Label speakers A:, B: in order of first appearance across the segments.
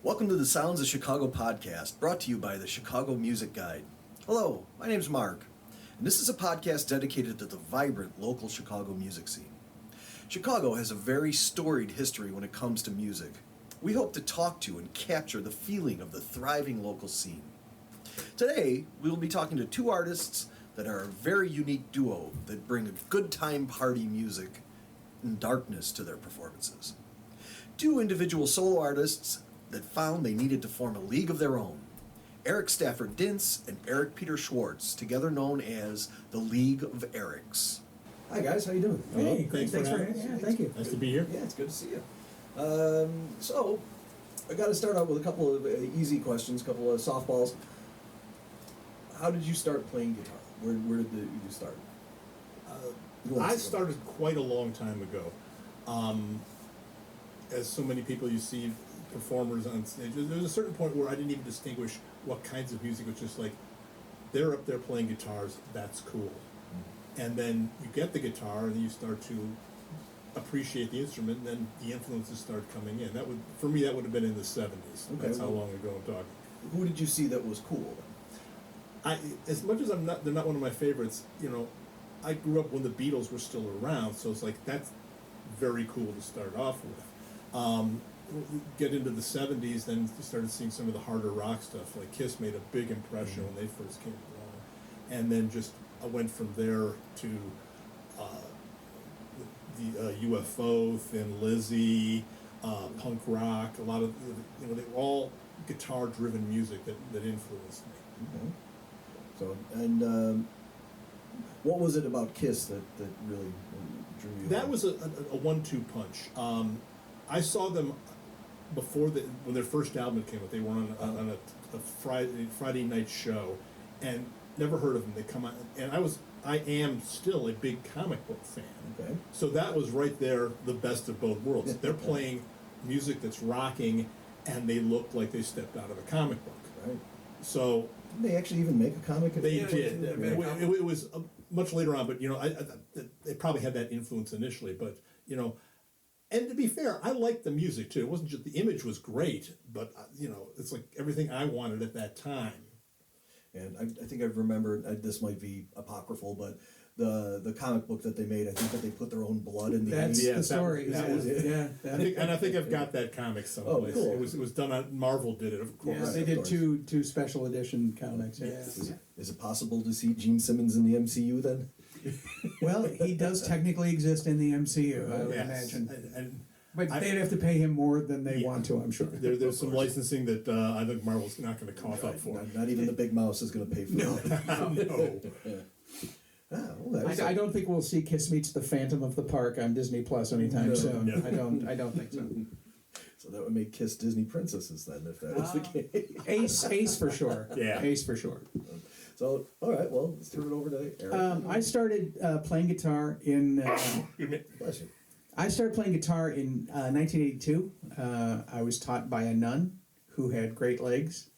A: Welcome to the Sounds of Chicago podcast, brought to you by the Chicago Music Guide. Hello, my name's Mark, and this is a podcast dedicated to the vibrant local Chicago music scene. Chicago has a very storied history when it comes to music. We hope to talk to and capture the feeling of the thriving local scene. Today, we will be talking to two artists that are a very unique duo that bring a good time party music and darkness to their performances. Two individual solo artists that found they needed to form a league of their own. Eric Stafford Dintz and Eric Peter Schwartz, together known as the League of Erics. Hi guys, how you doing?
B: Hey, thanks for having us.
C: Yeah, thank you.
B: Nice to be here.
A: Yeah, it's good to see you. So, I got to start out with a couple of easy questions, a couple of softballs. How did you start playing guitar? Where did you start?
B: I started quite a long time ago. As so many people you see performers on stage, there's a certain point where I didn't even distinguish what kinds of music. It was just like, they're up there playing guitars, that's cool. Mm-hmm. And then you get the guitar and you start to appreciate the instrument, and then the influences start coming in. For me, that would have been in the 70s. Okay, that's how long ago I'm talking.
A: Who did you see that was cool?
B: As much as they're not one of my favorites, I grew up when the Beatles were still around, so it's like, that's very cool to start off with. Get into the 70s, then you started seeing some of the harder rock stuff. Like Kiss made a big impression when they first came along. And then I went from there to the UFO, Thin Lizzy, punk rock, a lot of, they were all guitar-driven music that influenced me.
A: Okay. So, and what was it about Kiss that really drew you?
B: That was a 1-2 punch. I saw them when their first album came out. They were on a Friday night show, and never heard of them. They come out, and I am still a big comic book fan.
A: Okay.
B: So that was right there, the best of both worlds. They're playing music that's rocking, and they look like they stepped out of a comic book.
A: Right.
B: So
A: didn't they actually even make a comic?
B: They did. It was much later on, but they probably had that influence initially. But and to be fair, I liked the music too. It wasn't just the image was great, but it's like everything I wanted at that time.
A: And I think I remember, this might be apocryphal, but the comic book that they made, I think that they put their own blood in the
C: That's
A: ink.
C: the story.
B: That was it.
C: Yeah.
B: I think I've got that comic someplace.
A: Oh, cool.
B: It was done on Marvel. Did it, of course.
C: Yeah, they did two special edition comics. Yeah.
A: Is it possible to see Gene Simmons in the MCU then?
C: Well, he does technically exist in the MCU, I would imagine. But they'd have to pay him more than they want to, I'm sure.
B: There's some licensing that I think Marvel's not going to cough up for.
A: Not even the big mouse is going to pay for it.
B: No.
C: I don't think we'll see Kiss Meets the Phantom of the Park on Disney Plus anytime soon. No. I don't think so.
A: So that would make Kiss Disney princesses then, if that was the case.
C: Ace for sure.
B: Yeah.
C: Ace for sure.
A: So, all right, well, let's turn it over to Eric.
C: I started playing guitar in...
A: Bless you.
C: I started playing guitar in 1982. I was taught by a nun who had great legs.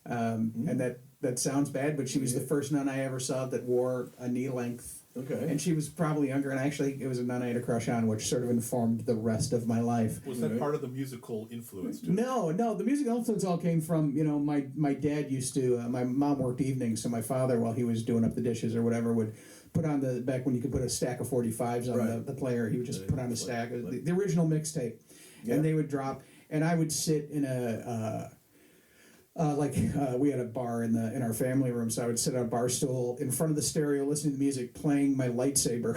C: And that sounds bad, but she was the first nun I ever saw that wore a knee length.
A: Okay.
C: And she was probably younger, and actually it was a nun I had a crush on, which sort of informed the rest of my life.
B: Was that part of the musical influence too?
C: No, the musical influence all came from, my dad used to, my mom worked evenings, so my father, while he was doing up the dishes or whatever, would put on back when you could put a stack of 45s on the player, he would just put on a stack, the original mixtape, and they would drop, and I would sit in we had a bar in our family room, so I would sit on a bar stool in front of the stereo, listening to music, playing my lightsaber,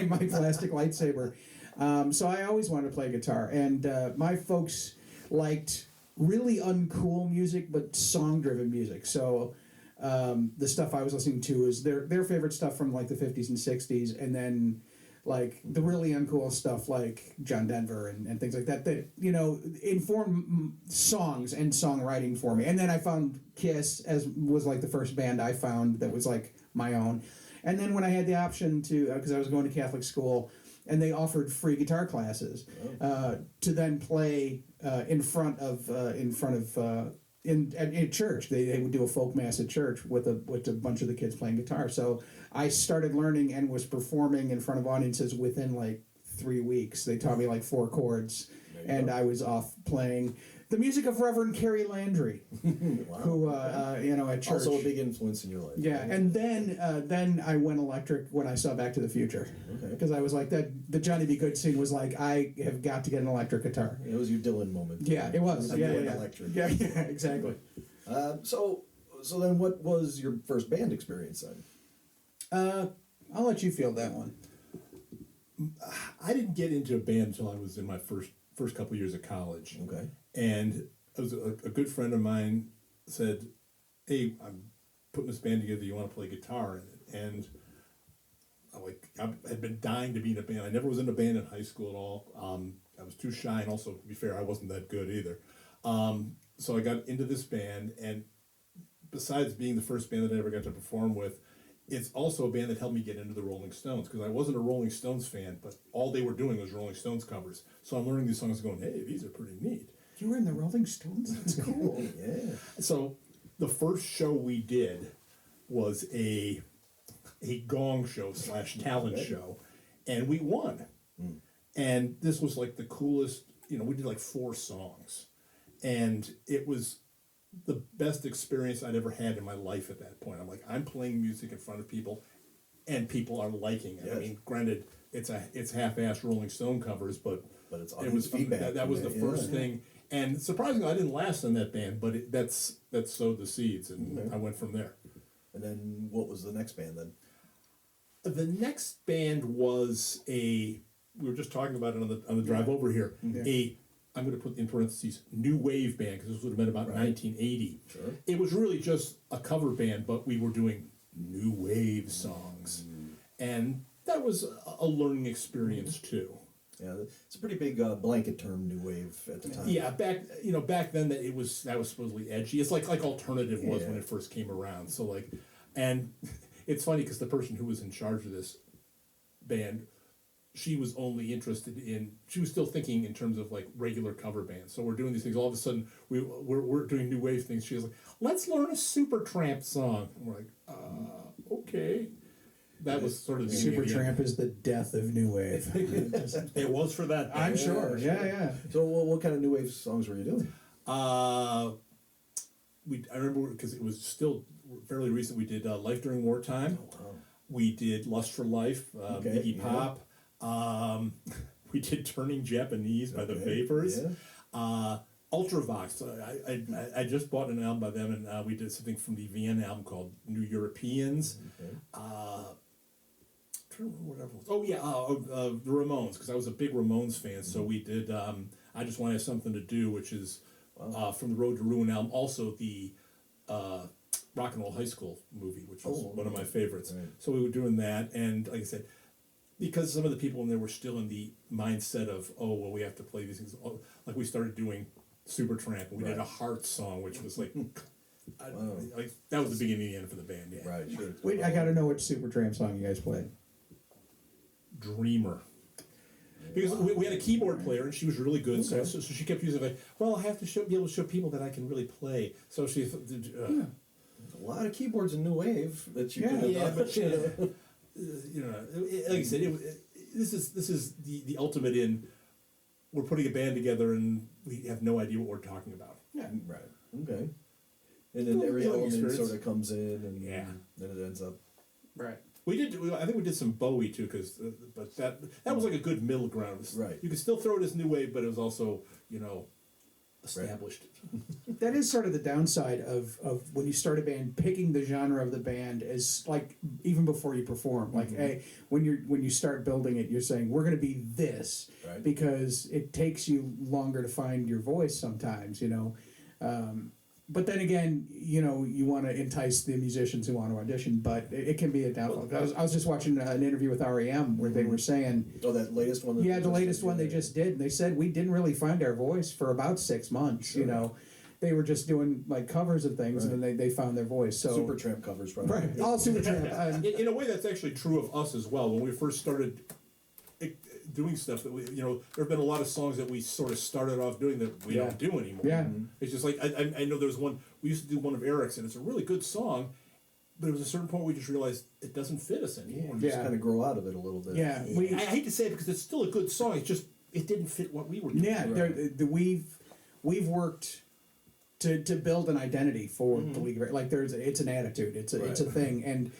C: my plastic lightsaber. So I always wanted to play guitar, and my folks liked really uncool music, but song-driven music. So the stuff I was listening to is their favorite stuff from like the 50s and 60s, and then like the really uncool stuff like John Denver and things like that informed songs and songwriting for me. And then I found Kiss was like the first band I found that was like my own. And then when I had the option to, because I was going to Catholic school, and they offered free guitar classes to then play in front of in church. They would do a folk mass at church with a bunch of the kids playing guitar. So I started learning and was performing in front of audiences within like 3 weeks. They taught me like 4 chords, and I was off playing The music of Reverend Carrie Landry,
A: Wow.
C: who at church.
A: Also a big influence in your life.
C: Yeah, and then I went electric when I saw Back to the Future.
A: Okay.
C: Because I was like that. The Johnny B. Good scene was like, I have got to get an electric guitar.
A: It was your Dylan moment.
C: Yeah, it was.
A: I'm
C: Yeah,
A: going
C: yeah,
A: electric.
C: yeah, exactly.
A: So then, what was your first band experience then?
C: I'll let you field that one.
B: I didn't get into a band until I was in my first couple of years of college.
A: Okay.
B: And it was a good friend of mine said, "Hey, I'm putting this band together. You want to play guitar in it?" And I had been dying to be in a band. I never was in a band in high school at all. I was too shy, and also, to be fair, I wasn't that good either. So I got into this band, and besides being the first band that I ever got to perform with, it's also a band that helped me get into the Rolling Stones, because I wasn't a Rolling Stones fan, but all they were doing was Rolling Stones covers. So I'm learning these songs going, hey, these are pretty neat.
C: You were in the Rolling Stones? That's cool.
A: Yeah.
B: So the first show we did was a gong show / talent show, and we won. And this was like the coolest, we did like 4 songs. And it was the best experience I'd ever had in my life at that point. I'm like, I'm playing music in front of people, and people are liking it.
A: Yes.
B: I mean, granted, it's half-assed Rolling Stone covers, but
A: it's
B: it was
A: feedback.
B: that was the first thing. And surprisingly, I didn't last in that band, but that sowed the seeds, and I went from there.
A: And then what was the next band then?
B: The next band was we were just talking about it on the drive over here.
C: Yeah.
B: I'm going to put in parentheses, new wave band, because this would have been about 1980.
A: Sure.
B: It was really just a cover band, but we were doing new wave songs. And that was a learning experience too.
A: Yeah, it's a pretty big blanket term, new wave at the time.
B: Yeah, back then that was supposedly edgy. It's like alternative was when it first came around. So and it's funny because the person who was in charge of this band, she was only interested she was still thinking in terms of like regular cover bands. So we're doing these things. All of a sudden, we're doing new wave things. She was like, let's learn a Supertramp song. And we're like, okay. That was sort of the
C: Supertramp is the death of new wave.
B: It was for that.
C: I'm sure. Yeah.
A: So what kind of new wave songs were you doing?
B: I remember because it was still fairly recent. We did Life During Wartime.
A: Oh, wow.
B: We did Lust for Life, Iggy Pop. We did Turning Japanese by the Vapors.
A: Yeah.
B: Ultravox. I just bought an album by them, and we did something from the Vienna album called New Europeans.
A: Okay.
B: I don't remember what else. Oh yeah, the Ramones, because I was a big Ramones fan. So we did I Just Want to Have Something to Do, which is from the Road to Ruin album. Also the Rock and Roll High School movie, which was one of my favorites.
A: Right.
B: So we were doing that, and like I said, because some of the people in there were still in the mindset of, we have to play these things. Like we started doing Supertramp, and we did a Heart song, which was like, that was the beginning and the end for the band. Yeah.
A: Right, sure.
C: Wait, I got to know which Supertramp song you guys played.
B: Dreamer. Because we had a keyboard player, and she was really good, so she kept using I have to be able to show people that I can really play. So she...
A: A lot of keyboards in new wave that you could have done.
B: But like I said, this is the ultimate in. We're putting a band together and we have no idea what we're talking about.
C: Yeah.
A: Right. Okay. And then every element
B: experience.
A: sort of comes in, and then it ends up.
C: Right.
B: I think we did some Bowie too, but that was like a good middle ground.
A: Right.
B: You could still throw it as new wave, but it was also established.
C: That is sort of the downside of when you start a band, picking the genre of the band is like even before you perform. Like, hey, when you start building it, you're saying we're going to be this, because it takes you longer to find your voice sometimes. But then again, you want to entice the musicians who want to audition, but it can be a downfall. I was just watching an interview with REM where they were saying...
A: Oh, that latest one?
C: The latest one they just did. And they said, we didn't really find our voice for about 6 months, They were just doing, covers of things, and then they found their voice. So
A: Supertramp covers, probably.
C: Right, all Supertramp.
B: In a way, that's actually true of us as well. When we first started doing stuff that there have been a lot of songs that we sort of started off doing that we don't do anymore.
C: Yeah.
B: It's just like, I know there was one, we used to do one of Eric's, and it's a really good song, but it was a certain point we just realized it doesn't fit us anymore.
A: Just kind of grow out of it a little bit.
C: Yeah.
B: I hate to say it because it's still a good song, it didn't fit what we were doing.
C: Yeah, we've worked to build an identity for the League of Eric. Like it's an attitude, it's a thing, and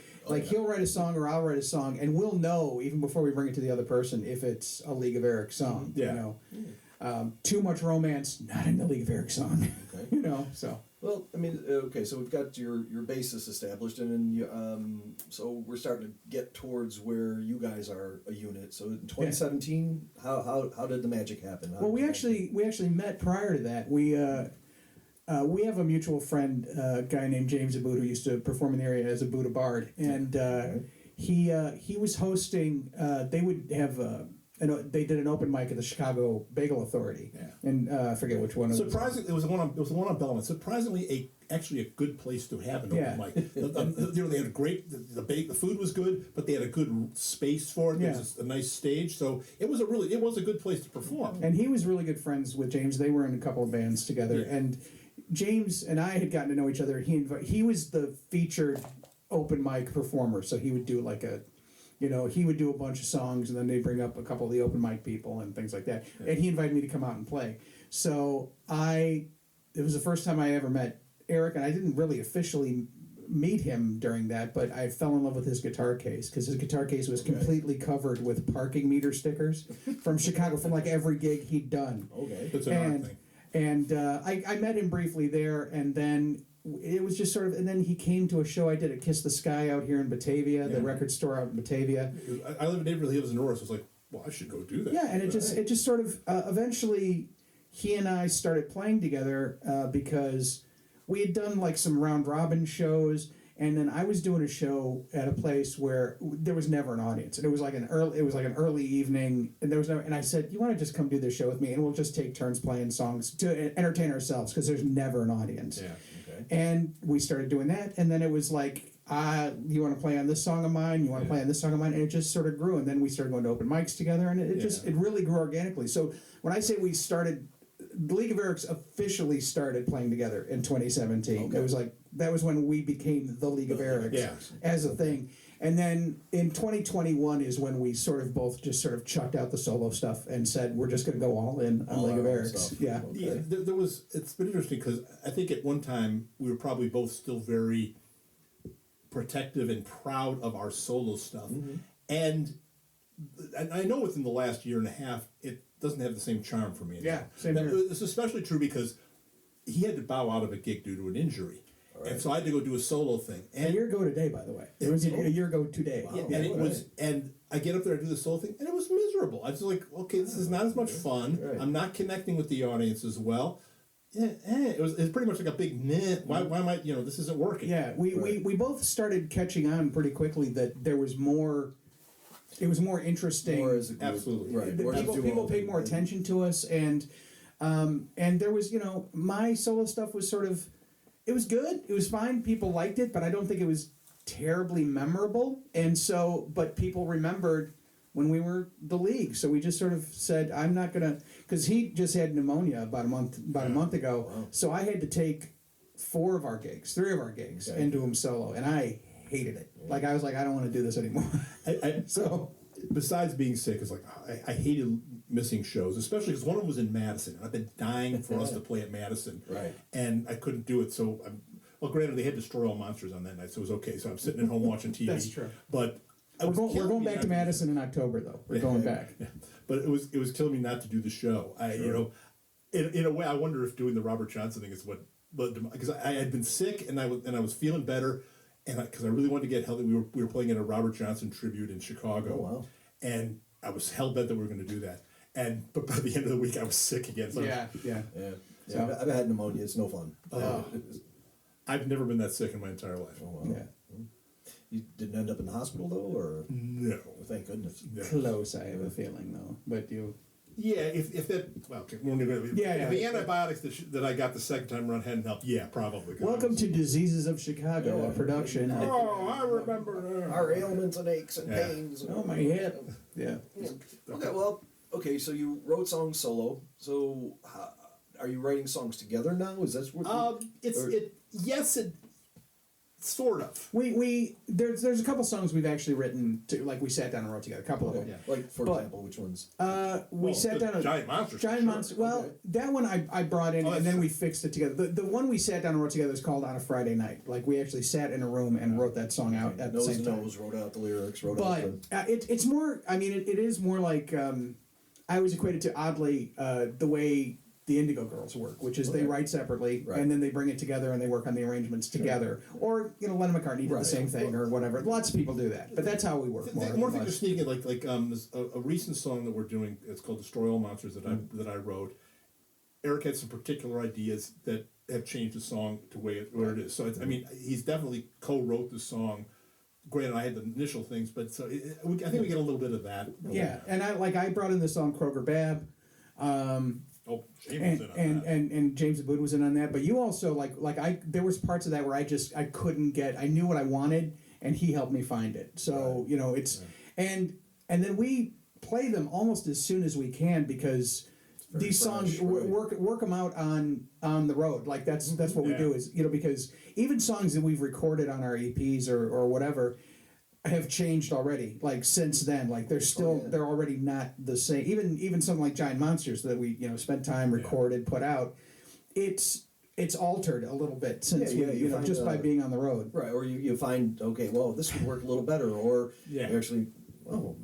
C: he'll write a song or I'll write a song, and we'll know even before we bring it to the other person if it's a League of Eric song.
B: Yeah.
C: You know, too much romance, not in the League of Eric song.
A: Okay.
C: You know, so.
A: Well, I mean, okay, so we've got your basis established, and then so we're starting to get towards where you guys are a unit. So in 2017, how did the magic happen?
C: Well, we actually met prior to that. We have a mutual friend, a guy named James Aboud, who used to perform in the area as a Buddha Bard, and he was hosting. They would have. They did an open mic at the Chicago Bagel Authority, and I forget which one.
B: Surprisingly, it was the one on Bellman. Surprisingly, actually a good place to have an open mic. They had a great the food was good, but they had a good space for it. There was a nice stage, so it was a good place to perform.
C: And he was really good friends with James. They were in a couple of bands together, and James and I had gotten to know each other. He was the featured open mic performer, so he would do like a. You know, he would do a bunch of songs, and then they'd bring up a couple of the open mic people and things like that. Yeah. And he invited me to come out and play. So it was the first time I ever met Eric, and I didn't really officially meet him during that, but I fell in love with his guitar case, because his guitar case was completely covered with parking meter stickers from Chicago, from like every gig he'd done.
B: Okay, that's an art thing.
C: And I met him briefly there, and then it was just sort of, and then he came to a show I did at Kiss the Sky out here in Batavia, the record store out in Batavia.
B: I live in neighborhood hills in Norris. I was like, well, I should go do that.
C: Yeah, and it just sort of eventually he and I started playing together because we had done like some round robin shows, and then I was doing a show at a place where there was never an audience, and it was like an early evening, and there was no. And I said, "You want to just come do this show with me, and we'll just take turns playing songs to entertain ourselves, because there's never an audience." Yeah. Okay. And we started doing that, and then it was like, "You want to play on this song of mine? You want to play on this song of mine?" And it just sort of grew, and then we started going to open mics together, and it really grew organically. So when I say we started. The League of Erics officially started playing together in 2017. Okay. It was like that was when we became the League of Erics as a thing. And then in 2021 is when we sort of both just sort of chucked out the solo stuff and said we're just going to go all in on League of Erics. Yeah.
B: Okay. Yeah. There was. It's been interesting because I think at one time we were probably both still very protective and proud of our solo stuff, and I know within the last year and a half it doesn't have the same charm for me anymore.
C: Yeah, same here.
B: It's especially true because he had to bow out of a gig due to an injury. Right. And so I had to go do a solo thing.
C: And a year ago today, by the way. It was a year ago today.
B: Wow. Yeah, and it was, and I get up there and do the solo thing, and it was miserable. I was like, okay, this is not as much fun. Right. I'm not connecting with the audience as well. Yeah, it was pretty much like a big meh. Why am I? This isn't working.
C: Yeah, we both started catching on pretty quickly that there was more. It was more interesting.
B: More as a group. Absolutely.
C: Right. People paid more attention to us, and there was, my solo stuff was sort of, it was good. It was fine. People liked it, but I don't think it was terribly memorable. And so, but people remembered when we were the League. So we just sort of said, I'm not gonna, because he just had pneumonia about a month ago. Wow. So I had to take 3 of our gigs, and do them solo, and I hated it. Like I was like, I don't want to do this anymore. So
B: besides being sick, it's like I hated missing shows, especially because one of them was in Madison, and I've been dying for us to play at Madison, right? And I couldn't do it. So granted, they had Destroy All Monsters on that night, so it was okay. So I'm sitting at home watching TV.
C: That's true.
B: But
C: we're going back to Madison in October, though. We're going back.
B: Yeah. But it was killing me not to do the show. In a way, I wonder if doing the Robert Johnson thing is what, because I had been sick and I was feeling better. And because I really wanted to get healthy, we were playing at a Robert Johnson tribute in Chicago. Oh, wow. And I was hell-bent that we were going to do that. But by the end of the week, I was sick again. So
A: So, I've had pneumonia. It's no fun.
B: I've never been that sick in my entire life.
A: Oh, wow. Yeah. You didn't end up in the hospital, though? Or
B: no.
A: Thank goodness.
B: No.
C: Close, I have a feeling, though. But you...
B: Yeah, if that... Well, okay, if the antibiotics that I got the second time around hadn't helped, probably.
C: Welcome to Diseases of Chicago, a production.
B: I remember
A: our ailments and aches and pains.
C: Oh, my head. Yeah.
A: Okay, so you wrote songs solo. So are you writing songs together now? Is that what...
B: sort of.
C: There's a couple songs we've actually written to, like we sat down and wrote together. A couple of them.
A: Yeah. Like, for example, which ones?
C: We sat down.
B: Giant Monsters.
C: Giant Monsters. Well,
A: Okay.
C: that one I brought in, and then
B: true.
C: we fixed it together. The one we sat down and wrote together is called On a Friday Night. Like we actually sat in a room and wrote that song out at the
A: Nose
C: same
A: to
C: time.
A: Nose, wrote out the lyrics, wrote
C: But
A: out
C: it's more. I mean, it is more like I always equate it to oddly the way the Indigo Girls work, which is they
A: Okay.
C: write separately
A: Right.
C: and then they bring it together and they work on the arrangements together. Or Lennon McCartney did the
A: Right.
C: same thing or whatever. Lots of people do that, but that's how we work.
B: The more things are sneaking, like a recent song that we're doing. It's called "Destroy All Monsters" that I wrote. Eric had some particular ideas that have changed the song to where it is. So I mean, he's definitely co-wrote the song. Granted, I had the initial things, but I think we get a little bit of that.
C: Yeah, and I brought in the song Kroger Bab.
B: Oh, James was in on that.
C: And James Abood was in on that, but you also there was parts of that where I couldn't get. I knew what I wanted, and he helped me find it. So it's and then we play them almost as soon as we can because
A: very
C: these songs
A: fresh, right.
C: work them out on the road. Like that's what we
B: Yeah.
C: do is because even songs that we've recorded on our EPs or whatever have changed already. Like since then, like they're still they're already not the same. Even something like Giant Monsters that we spent time recorded, put out. It's altered a little bit since
A: you find,
C: just by being on the road.
A: Right, or you find, okay, well, this would work a little better, or
B: Yeah.
A: you actually,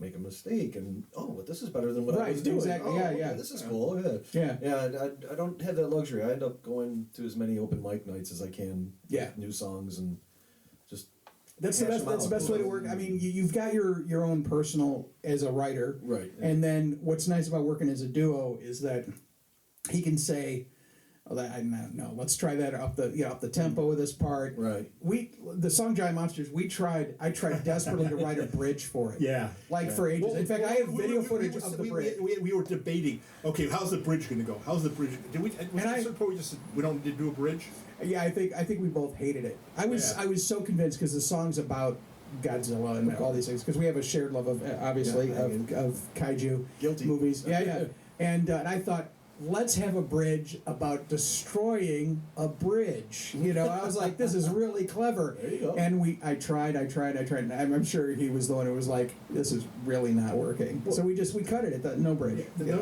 A: make a mistake, and, but this is better than what I
C: Right,
A: was doing.
C: exactly,
A: Oh,
C: yeah,
A: okay,
C: yeah.
A: this is cool,
C: Yeah.
A: Yeah, I don't have that luxury. I end up going to as many open mic nights as I can
C: Yeah.
A: with new songs, and just
C: That's the
A: hash
C: best.
A: them
C: That's the
A: out.
C: best way to work. I mean, you've got your own personal as a writer,
A: Right.
C: And then what's nice about working as a duo is that he can say, "Oh, that I don't know. Let's try that up the tempo of this part."
A: Right.
C: The song Giant Monsters. I tried desperately to write a bridge for it.
B: Yeah.
C: For ages.
B: Well,
C: In fact, I have video footage of the bridge.
B: We were debating. Okay, how's the bridge going to go? How's the bridge? Did we?
C: And I-
B: At some point we just said we don't need to do a bridge.
C: Yeah, I think we both hated it. I was so convinced because the song's about Godzilla and all these things because we have a shared love of obviously
A: Yeah,
C: of kaiju
A: Guilty.
C: movies. Yeah. And I thought, let's have a bridge about destroying a bridge. I was like, this is really clever.
A: There you go.
C: And I tried. And I'm sure he was the one who was like, this is really not working. So we cut it at the no bridge.
B: The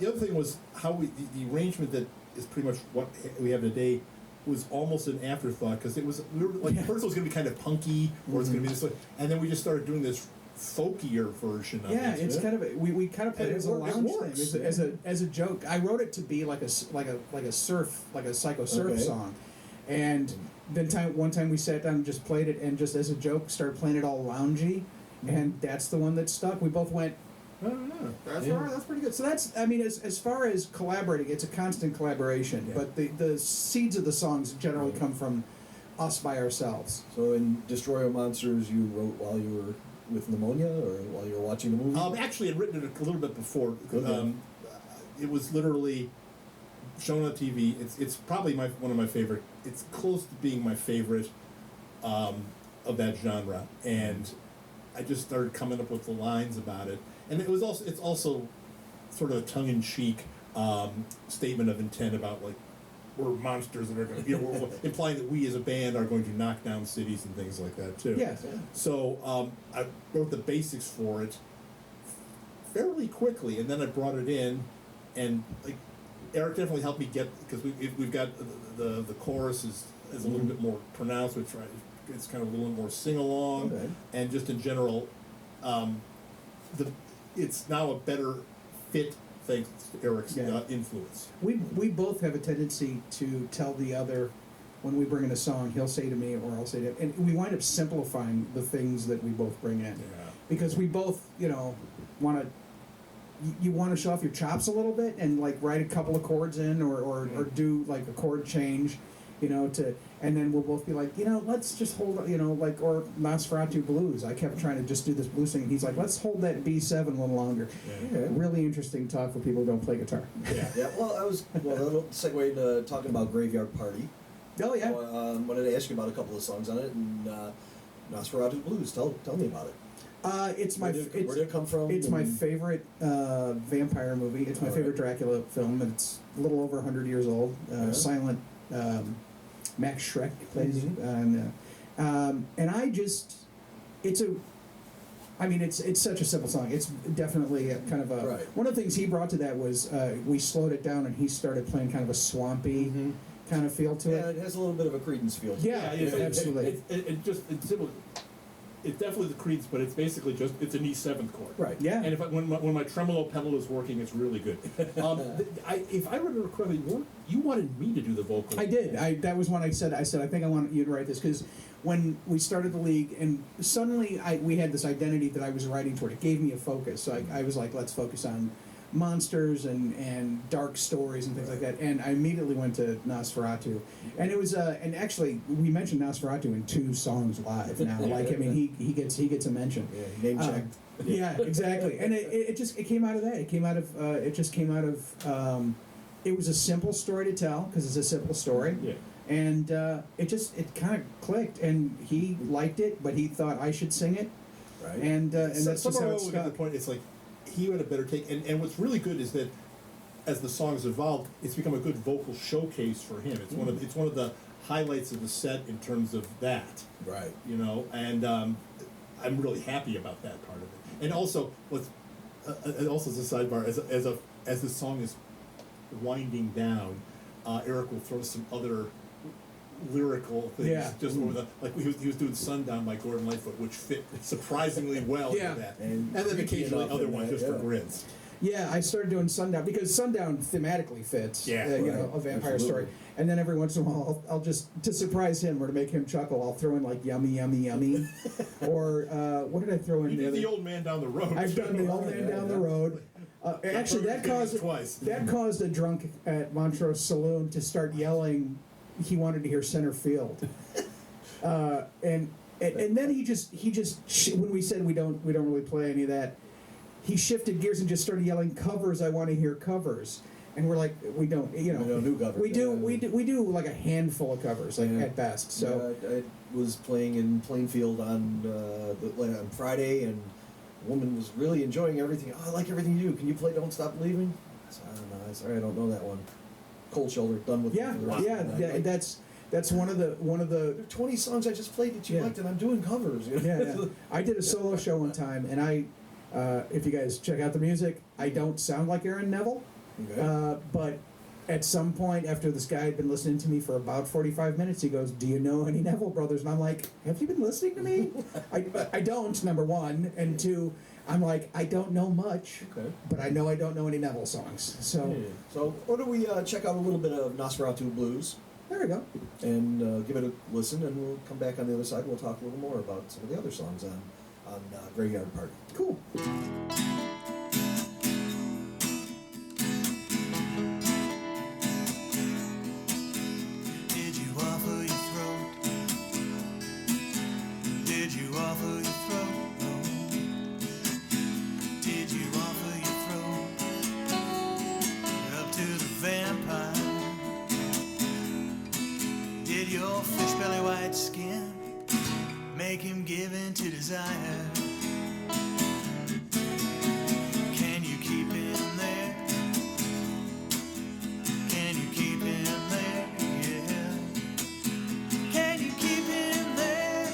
B: other thing was how the arrangement that is pretty much what we have today was almost an afterthought because we were like first it was going to be kind of punky or it's going to be this way, and then we just started doing this folkier version of
C: Yeah,
B: it.
C: it's kind of we kind of played it as a
B: it
C: lounge
B: works,
C: thing, as a joke. I wrote it to be like a surf, like a psycho surf
A: Okay.
C: song, and then one time we sat down and just played it, and just as a joke started playing it all loungy, and that's the one that stuck. We both went, that's all right, that's pretty good. So that's, I mean, as far as collaborating, it's a constant collaboration,
B: Yeah.
C: but the seeds of the songs generally come from us by ourselves.
A: So in Destroy All Monsters, you wrote while you were with pneumonia, or while you were watching the movie?
B: Actually, I'd written it a little bit before.
A: Okay.
B: It was literally shown on TV. It's probably one of my favorite. It's close to being my favorite of that genre, and I just started coming up with the lines about it. And it's also sort of a tongue-in-cheek statement of intent about like we're monsters that are going to, we're implying that we as a band are going to knock down cities and things like that too.
C: Yes.
B: So I wrote the basics for it fairly quickly, and then I brought it in, and like Eric definitely helped me get because we've got the chorus is a little bit more pronounced, which it's kind of a little more sing along,
A: Okay.
B: and just in general, it's now a better fit thanks to Eric's influence.
C: We both have a tendency to tell the other when we bring in a song, he'll say to me or I'll say to him, and we wind up simplifying the things that we both bring in because we both, want to. You want to show off your chops a little bit and like write a couple of chords in or do like a chord change, and then we'll both be like, let's just hold, or Nosferatu blues. I kept trying to just do this blues thing, and he's like, let's hold that B7 a little longer.
A: Yeah.
C: Really interesting talk for people who don't play guitar.
A: Yeah, that'll segue into talking about Graveyard Party.
C: Oh yeah.
A: Wanted to ask you about a couple of songs on it, and Nosferatu Blues. Tell me about it. Where did it come from?
C: It's my favorite vampire movie. It's my favorite Dracula film, and it's a little over 100 years old. Silent Max Schreck plays, and And it's such a simple song. It's definitely kind of a,
A: Right.
C: one of the things he brought to that was we slowed it down and he started playing kind of a swampy kind of feel to
A: Yeah,
C: it.
A: it has a little bit of a Creedence feel.
C: Yeah, absolutely.
B: It's simple. It's definitely the Creeds, but it's basically just it's an E7 chord.
A: Right.
C: Yeah.
B: And when my tremolo pedal is working, it's really good. If I remember correctly, you wanted me to do the vocals.
C: I did. That was when I said I think I want you to write this because when we started the league and suddenly we had this identity that I was writing toward. It gave me a focus. So I was like, let's focus on monsters and dark stories and things like that. And I immediately went to Nosferatu, and it was and actually we mentioned Nosferatu in 2 songs live now. Like I mean he gets a mention.
A: Yeah, name checked.
C: Yeah, exactly. And it came out of that. It came out of it was a simple story to tell because it's a simple story.
B: Yeah.
C: And it kind of clicked, and he liked it, but he thought I should sing it,
A: Right.
C: and that's just how
B: Somehow
C: it
B: we got the
C: stuck.
B: point. It's like he had a better take, and what's really good is that as the songs evolved, it's become a good vocal showcase for him. It's one of the highlights of the set in terms of that.
A: Right.
B: You know, and I'm really happy about that part of it. And also, also as a sidebar, as the song is winding down, Eric will throw some other lyrical things just over the he was doing Sundown by Gordon Lightfoot, which fit surprisingly well
C: Yeah.
B: into that,
A: And
B: then
A: creepy
B: occasionally
A: enough
B: other
A: in
B: ones
A: that,
B: just for
A: yeah.
B: grins.
C: Yeah, I started doing Sundown because Sundown thematically fits,
B: Yeah,
C: a vampire story. And then every once in a while, I'll just to surprise him or to make him chuckle, I'll throw in like yummy, yummy, yummy, or what did I throw in?
B: You did the old man down the road.
C: I've done the old man down the road. Actually, that caused a drunk at Montrose Saloon to start yelling. He wanted to hear center field, and then he just when we said we don't really play any of that, he shifted gears and just started yelling covers. I want to hear covers, and we're like we don't
A: We don't do covers.
C: we do like a handful of covers at best. So
A: I was playing in Plainfield on Friday, and a woman was really enjoying everything. Oh, I like everything you do. Can you play "Don't Stop Believing"? I said, I don't know. Sorry, I don't know that one. Cold Shoulder, done with.
C: yeah,
A: it for the rest of the night.
C: that's one of the.
A: There are 20 songs I just played that you liked, and I'm doing covers. You know?
C: Yeah. I did a solo show one time, and if you guys check out the music, I don't sound like Aaron Neville,
A: Okay.
C: but at some point after this guy had been listening to me for about 45 minutes, he goes, "Do you know any Neville brothers?" And I'm like, "Have you been listening to me?" I don't, number one, and two, I'm like, I don't know much,
A: Okay.
C: but I know I don't know any Neville songs. So
A: So why don't we check out a little bit of Nosferatu Blues
C: there we go.
A: and give it a listen, and we'll come back on the other side. We'll talk a little more about some of the other songs on Graveyard Party.
C: Cool.
D: Did you offer your throat? Did you offer your throat? No. Did you offer your throat up to the vampire? Did your fish belly white skin make him give in to desire? Can you keep him there? Can you keep him there? Yeah. Can you keep him there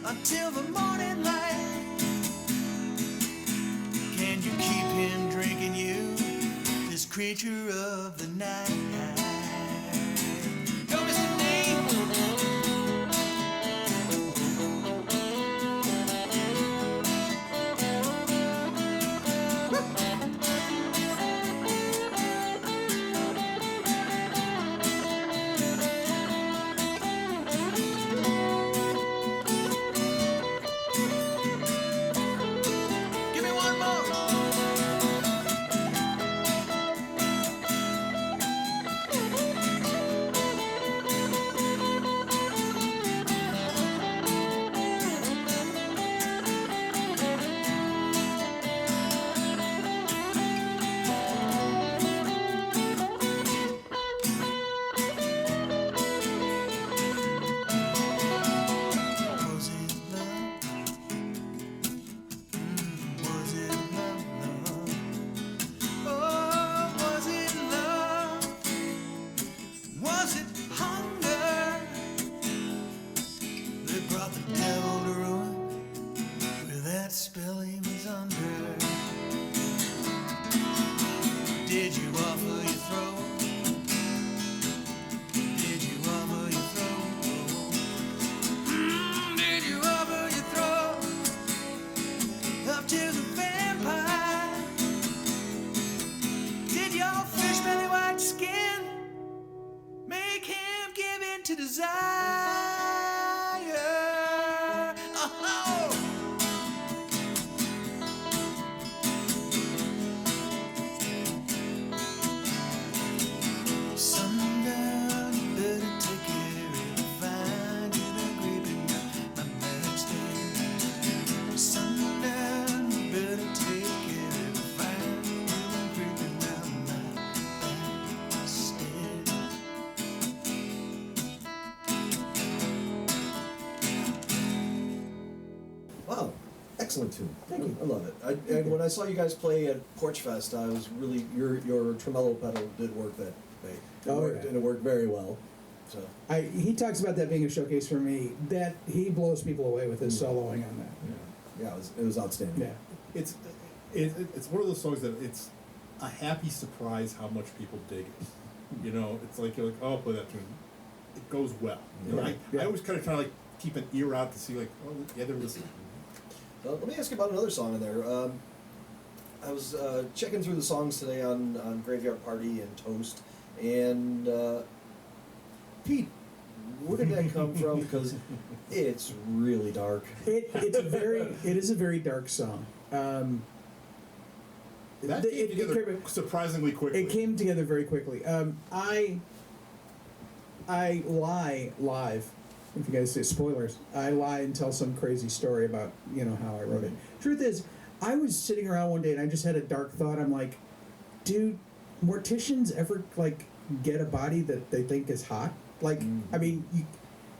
D: until the morning light? Can you keep him drinking you, this creature of the night? Go, Mr. Give me one more. Did you offer your throat? Did you offer your throat? Did you offer your throat up to the vampire? Did your fish belly white skin make him give in to desire? Oh! Sundown, you better take care if I find you creeping down my backstairs. Sundown, you better take care if I find you creeping down my backstairs.
A: Wow, excellent tune.
C: Thank you.
A: I love it. And when I saw you guys play at Porch Fest, I was really your tremolo pedal did work that day. And it worked very well. So
C: He talks about that being a showcase for me. That he blows people away with his soloing on that.
A: yeah, it was outstanding.
C: Yeah.
B: It's one of those songs that it's a happy surprise how much people dig it. You know, it's like you're like, oh, I'll play that tune. It goes well. You know, I always kind of try to like keep an ear out to see like, oh yeah, they're listening.
A: Let me ask you about another song in there. I was checking through the songs today on Graveyard Party and Toast, and Pete, where did that come from? Because it's really dark.
C: It is a very dark song.
B: That came together surprisingly quickly.
C: It came together very quickly. I lie live. If you guys say spoilers, I lie and tell some crazy story about how I wrote it. Truth is, I was sitting around one day and I just had a dark thought. I'm like, dude, morticians ever like get a body that they think is hot? Like, I mean,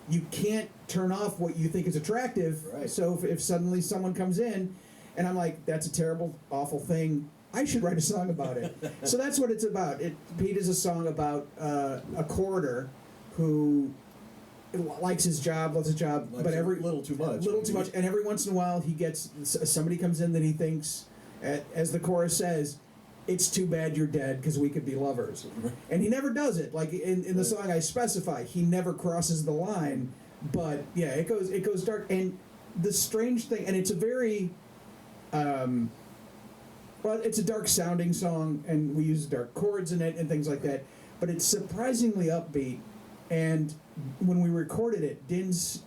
C: you can't turn off what you think is attractive.
A: Right.
C: So if suddenly someone comes in, and I'm like, that's a terrible, awful thing. I should write a song about it. So that's what it's about. Pete is a song about a coroner who likes his job, loves his job, but
A: little too much.
C: And every once in a while he gets somebody comes in that he thinks, as the chorus says, it's too bad you're dead because we could be lovers. And he never does it. Like in the song I specify, he never crosses the line. But yeah, it goes dark. And the strange thing, and it's a very it's a dark sounding song, and we use dark chords in it and things like that. But it's surprisingly upbeat. And when we recorded it, Dins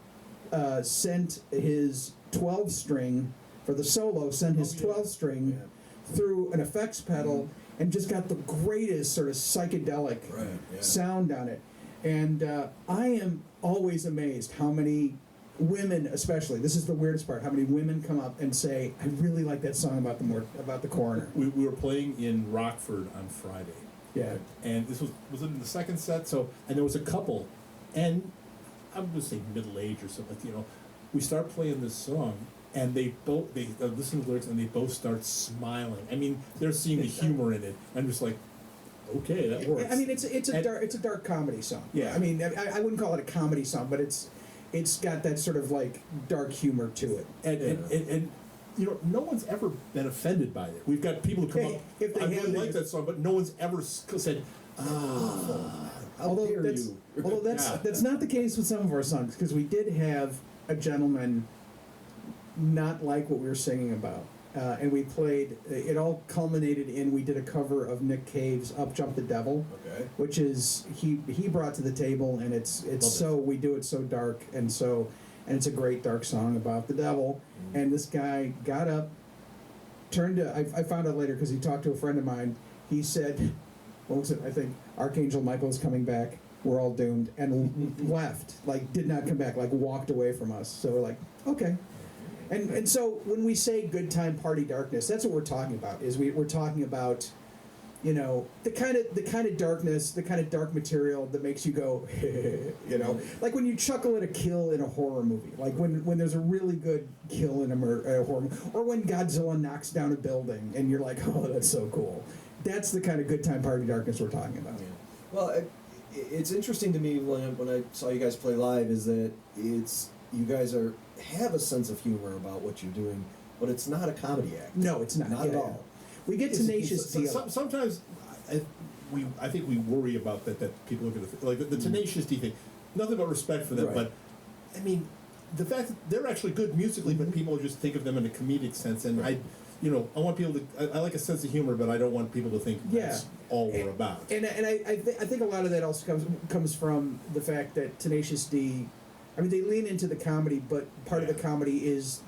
C: sent his 12-string for the solo, sent his 12-string through an effects pedal, and just got the greatest sort of psychedelic sound on it. And I am always amazed how many women, especially, this is the weirdest part, how many women come up and say, I really like that song about the coroner.
B: We were playing in Rockford on Friday.
C: Yeah.
B: And this was in the second set, and there was a couple, and I'm gonna say middle age or something, we start playing this song, and they listen to the lyrics and they both start smiling. I mean, they're seeing the humor in it. I'm just like, okay, that works.
C: I mean, it's a dark comedy song.
B: Yeah.
C: I mean, I wouldn't call it a comedy song, but it's got that sort of like dark humor to it.
B: And no one's ever been offended by it. We've got people who come up,
C: if they
B: I really like that song, but no one's ever said,
C: although that's not the case with some of our songs, because we did have a gentleman not like what we were singing about. And we played, it all culminated in, we did a cover of Nick Cave's Up Jump the Devil, which is, he brought to the table, and we do it so dark, and it's a great dark song about the devil. And this guy got up, I found out later because he talked to a friend of mine, he said, what was it, I think, Archangel Michael's coming back, we're all doomed, and left, like did not come back, like walked away from us. So we're like, okay. And so when we say good time party darkness, that's what we're talking about. Is we're talking about, the kind of darkness, the kind of dark material that makes you go, like when you chuckle at a kill in a horror movie, like when there's a really good kill in a horror movie, or when Godzilla knocks down a building and you're like, oh, that's so cool. That's the kind of good time party darkness we're talking about.
A: Yeah. Well, it's interesting to me when I saw you guys play live is that you guys have a sense of humor about what you're doing, but it's not a comedy act.
C: No, it's not.
A: Not at all.
C: We get tenacious deal.
B: Sometimes I think we worry about that people are going to like the Tenacious D thing. Nothing but respect for them,
C: Right.
B: but I mean, the fact that they're actually good musically, but people just think of them in a comedic sense, and I want people to. I like a sense of humor, but I don't want people to think that's all we're about.
C: And I think a lot of that also comes from the fact that Tenacious D, I mean, they lean into the comedy, but part of the comedy is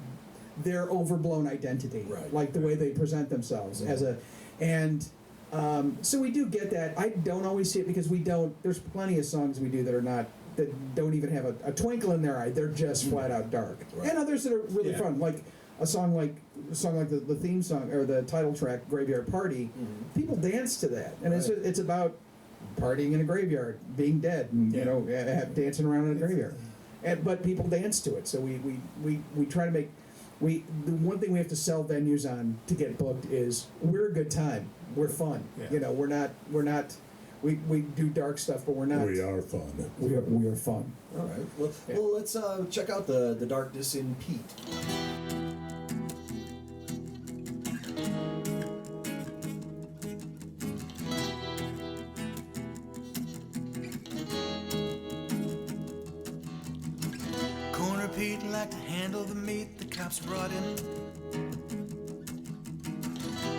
C: their overblown identity,
A: Right.
C: like the way they present themselves as a, and so we do get that. I don't always see it because we don't. There's plenty of songs we do that don't even have a twinkle in their eye. They're just flat out dark,
A: Right.
C: and others that are really fun, like a song like the theme song or the title track, "Graveyard Party." People dance to that, and it's about partying in a graveyard, being dead, and dancing around in a graveyard. But people dance to it, so we try to make. The one thing we have to sell venues on to get booked is we're a good time, we're fun.
B: Yeah.
C: We're not. We do dark stuff, but we're not.
E: We are fun.
C: We are fun.
A: All right. Well, let's check out the darkness in Pete.
D: Corner Pete liked to handle the meat the cops brought him.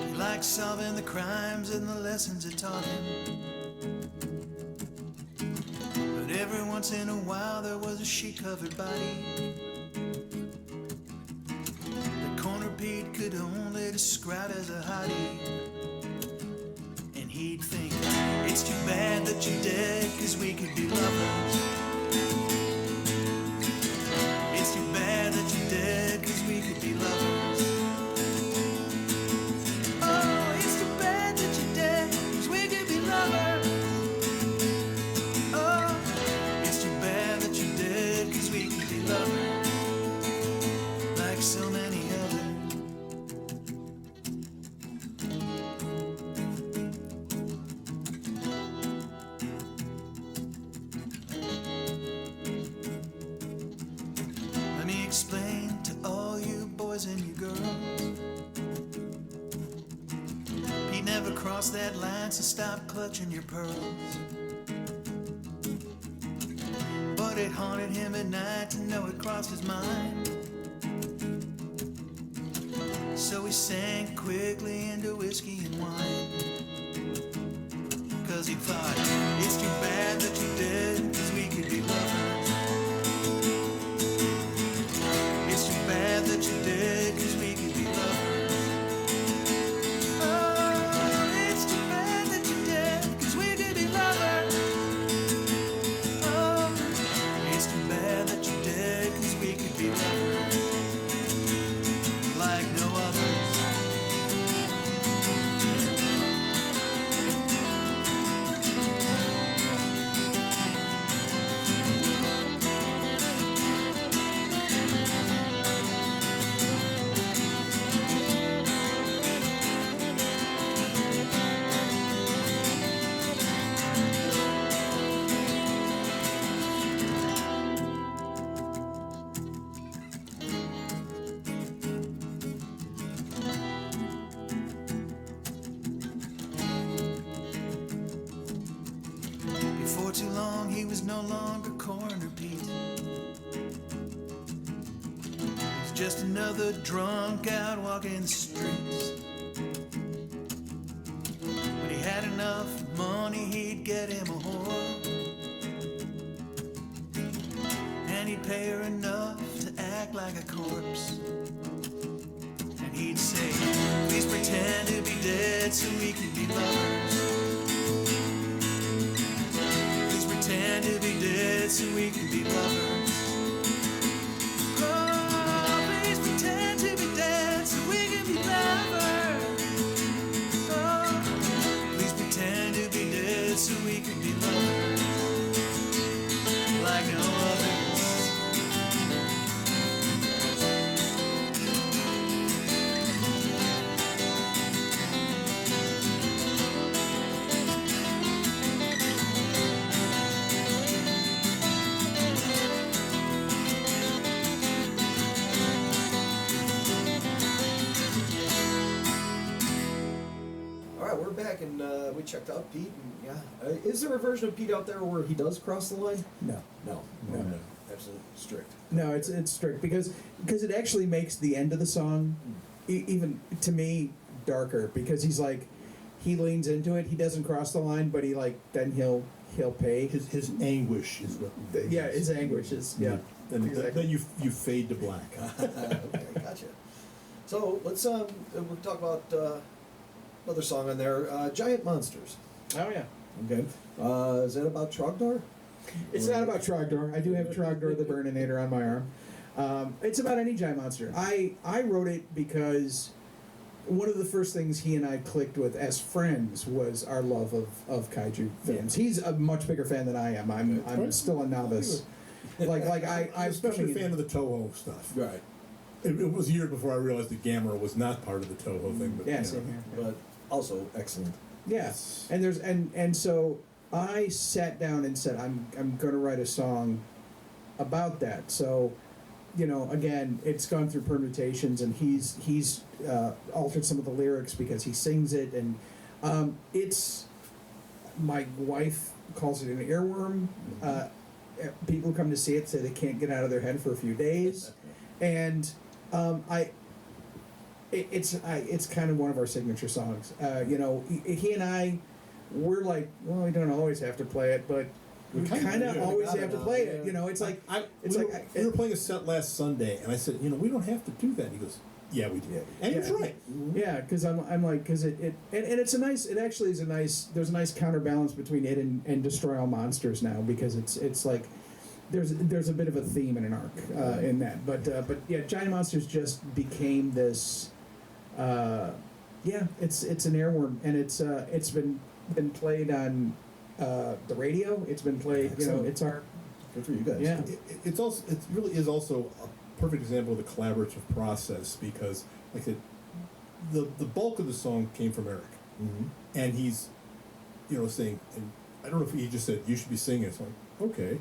D: He liked solving the crimes and the lessons it taught him. But every once in a while there was a sheet-covered body that Corner Pete could only describe as a hottie. And he'd think, it's too bad that you're dead, 'cause we could be lovers. It's too bad that you're dead, 'cause we could be lovers. Oh, it's too bad that you're dead, 'cause we could be lovers. Oh, it's too bad that you're dead, 'cause we could be lovers. Like so many others. Let me explain to all you boys and you girls. He never crossed that line, so stop clutching your pearls. But it haunted him at night to know it crossed his mind. So he sank quickly into whiskey and wine. 'Cause he thought, it's too bad that you're dead, 'cause we could be lovers. It's too bad that you're dead, 'cause we could be lovers. Oh, it's too bad that you're dead, 'cause we could be lovers. Oh, it's too bad that you're dead, 'cause we could be lovers. Like no others. Before too long, he was no longer Corner Pete. He was just another drunk out walking the streets. When he had enough money, he'd get him a whore. And he'd pay her enough to act like a corpse. And he'd say, please pretend to be dead so we can be lovers. Pretend to be dead so we can be lovers. Oh, please pretend to be dead so we can be lovers. Oh, please pretend to be dead so we can be lovers. Like no others.
A: we checked out Pete, and is there a version of Pete out there where he does cross the line?
C: No.
A: No.
B: No.
A: Absolutely strict.
C: No, it's strict because it actually makes the end of the song even to me darker because he's like he leans into it. He doesn't cross the line, but then he'll pay.
B: His anguish is what.
C: His anguish is
B: Then,
C: exactly.
B: then you fade to black.
A: Okay, gotcha. So let's we'll talk about another song on there, Giant Monsters.
C: Oh yeah.
A: Okay. Is that about Trogdor?
C: It's not about Trogdor. I do have Trogdor the Burninator on my arm. It's about any giant monster. I wrote it because one of the first things he and I clicked with as friends was our love of kaiju films. He's a much bigger fan than I am. I'm still a novice. I'm
B: especially a fan of the Toho stuff.
A: Right.
B: It was years before I realized that Gamera was not part of the Toho thing. But,
C: Yeah,
B: you know.
C: same here.
A: But also excellent.
C: Yes, and so I sat down and said I'm going to write a song about that. So, again, it's gone through permutations, and he's altered some of the lyrics because he sings it, and it's my wife calls it an earworm. People who come to see it say they can't get out of their head for a few days, and it's kind of one of our signature songs. He and I, we're like, well, we don't always have to play it, but we kind of always have to play it. It's like
B: we were playing a set last Sunday, and I said, we don't have to do that. He goes, yeah, we do.
A: Yeah.
B: And he was right.
C: Yeah, because I'm like, because it it's a nice. It actually is a nice. There's a nice counterbalance between it and Destroy All Monsters now because it's like. There's a bit of a theme and an arc in that, but yeah, Giant Monsters just became this. It's an earworm, and it's been played on the radio. It's been played.
A: Excellent.
C: It's our.
A: Good for you guys.
C: Yeah.
B: It really is also a perfect example of the collaborative process because, like I said, the bulk of the song came from Eric, and he's, saying, and I don't know if he just said you should be singing it. So I'm like, okay.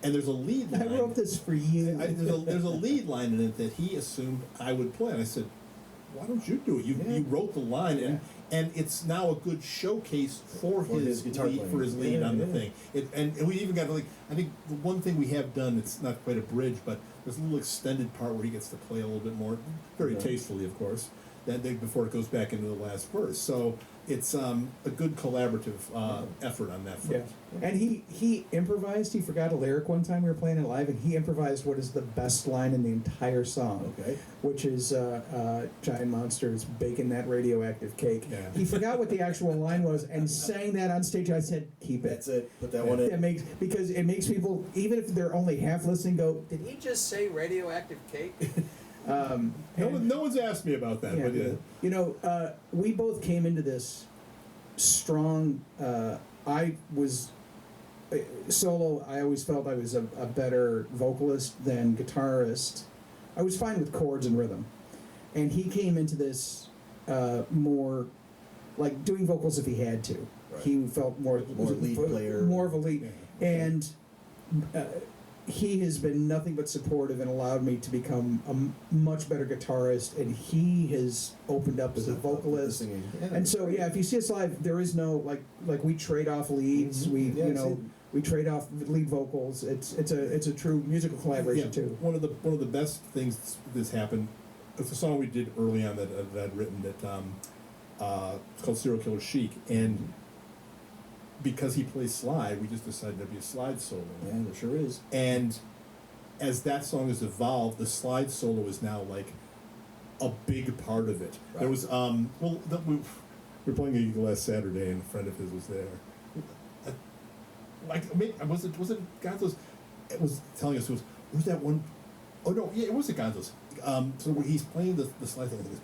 B: And there's a lead line.
C: I wrote this for you.
B: There's a lead line in it that he assumed I would play. And I said, why don't you do it? You wrote the line, and it's now a good showcase for his
A: guitar
B: lead,
A: playing.
B: for his lead on the thing. And we even got I think the one thing we have done, it's not quite a bridge, but there's a little extended part where he gets to play a little bit more, very tastefully, of course, before it goes back into the last verse. So it's a good collaborative effort on that front.
C: Yeah. And he improvised. He forgot a lyric one time we were playing it live, and he improvised what is the best line in the entire song.
A: Okay.
C: Which is Giant Monsters baking that radioactive cake.
B: Yeah.
C: He forgot what the actual line was and sang that on stage. I said, keep it.
A: That's it. Put that one in.
C: Because it makes people, even if they're only half listening, go,
E: Did he just say radioactive cake?
B: No one's asked me about that, but yeah.
C: We both came into this strong. I was solo. I always felt I was a better vocalist than guitarist. I was fine with chords and rhythm, and he came into this more like doing vocals if he had to.
A: Right.
C: He felt more
A: lead player.
C: more of a lead,
B: Yeah.
C: and. He has been nothing but supportive and allowed me to become a much better guitarist, and he has opened up as a vocalist.
A: Singing. Yeah.
C: And so, yeah, if you see us live, there is no like we trade off leads. We trade off lead vocals. It's a true musical collaboration too.
B: One of the best things that's happened. It's a song we did early on that I'd written that it's called Serial Killer Chic, and because he plays slide, we just decided there'd be a slide solo.
A: Yeah, there sure is.
B: And as that song has evolved, the slide solo is now like a big part of it.
A: Right.
B: There was we were playing a gig last Saturday, and a friend of his was there. Was it Gonzo's? It was telling us was that one? Oh no, yeah, it was at Gonzo's. So he's playing the slide thing,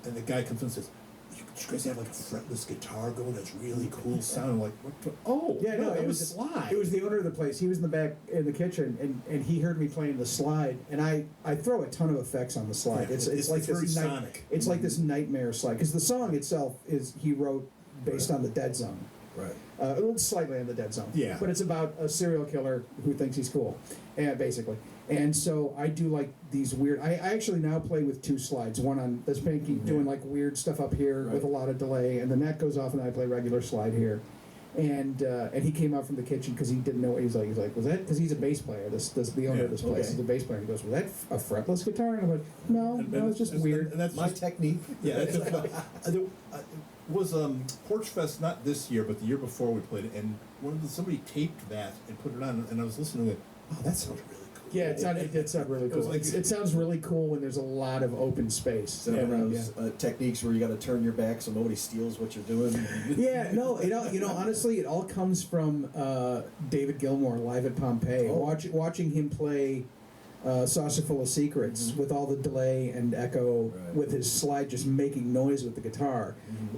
B: and the guy comes in and says, you guys have like a fretless guitar going that's really cool sound. I'm like, what? Oh,
C: Yeah, no,
B: it
C: it
B: was
C: was
B: slide.
C: It was the owner of the place. He was in the back in the kitchen, and he heard me playing the slide. And I throw a ton of effects on the slide.
B: Yeah,
C: it's like
B: very
C: this
B: sonic.
C: It's like this nightmare slide because the song itself is he wrote based on the Dead Zone.
A: Right.
C: A little slightly on the Dead Zone.
B: Yeah.
C: But it's about a serial killer who thinks he's cool, basically. And so I do like these weird. I actually now play with 2 slides. One on this pinky, doing like weird stuff up here with a lot of delay, and then that goes off, and I play regular slide here. And he came out from the kitchen because he didn't know what he was like. He's like, was that because he's a bass player? This the owner of this place is a bass player. And he goes, was that a fretless guitar? And I'm like, no, it's just weird.
B: And that's
A: My
B: just,
A: technique.
B: yeah. It's just, was Porch Fest not this year, but the year before we played it, and somebody taped that and put it on, and I was listening to it. Oh, that sounds really cool.
C: Yeah, it sounded really cool. It sounds really cool when there's a lot of open space.
A: So one of those techniques where you got to turn your back so nobody steals what you're doing.
C: Yeah, no, honestly, it all comes from David Gilmour live at Pompeii. Watching him play Saucer Full of Secrets with all the delay and echo with his slide just making noise with the guitar.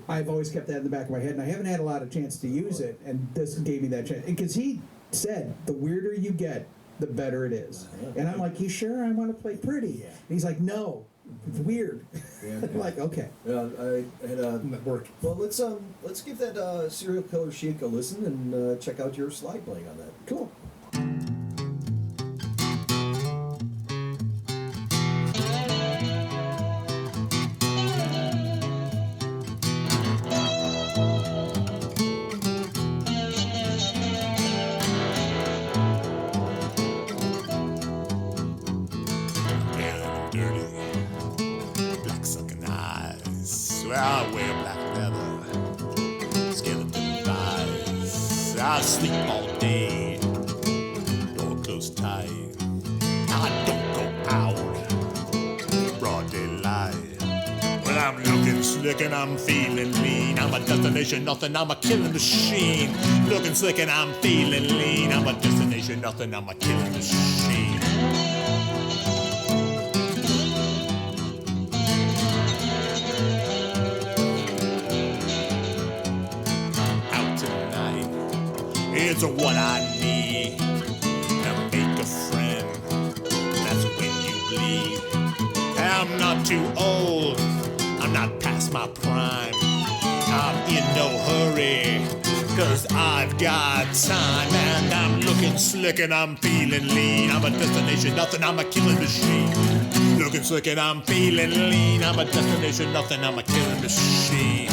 C: I've always kept that in the back of my head, and I haven't had a lot of chance to use it, and this gave me that chance. Because he said, the weirder you get, the better it is. And I'm like, you sure I want to play pretty? And he's like, no, it's weird. I'm like, okay.
A: Yeah, I had
B: Work.
A: well, let's give that Serial Killer Chic a listen and check out your slide playing on that.
C: Cool.
F: I wear black leather, skeleton thighs. I sleep all day, door closed tight. I don't go out, broad daylight. When I'm looking slick and I'm feeling lean, I'm a destination nothing, I'm a killing machine. Looking slick and I'm feeling lean, I'm a destination nothing, I'm a killing machine. It's what I need to make a friend. That's when you bleed. I'm not too old. I'm not past my prime. I'm in no hurry, 'cause I've got time. And I'm looking slick and I'm feeling lean. I'm a destination nothing, I'm a killing machine. Looking slick and I'm feeling lean. I'm a destination nothing, I'm a killing machine.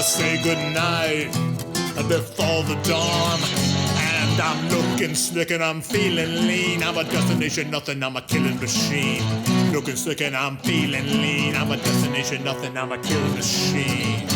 F: Say goodnight before the dawn. And I'm looking slick and I'm feeling lean. I'm a destination nothing, I'm a killing machine. Looking slick and I'm feeling lean. I'm a destination nothing, I'm a killing machine.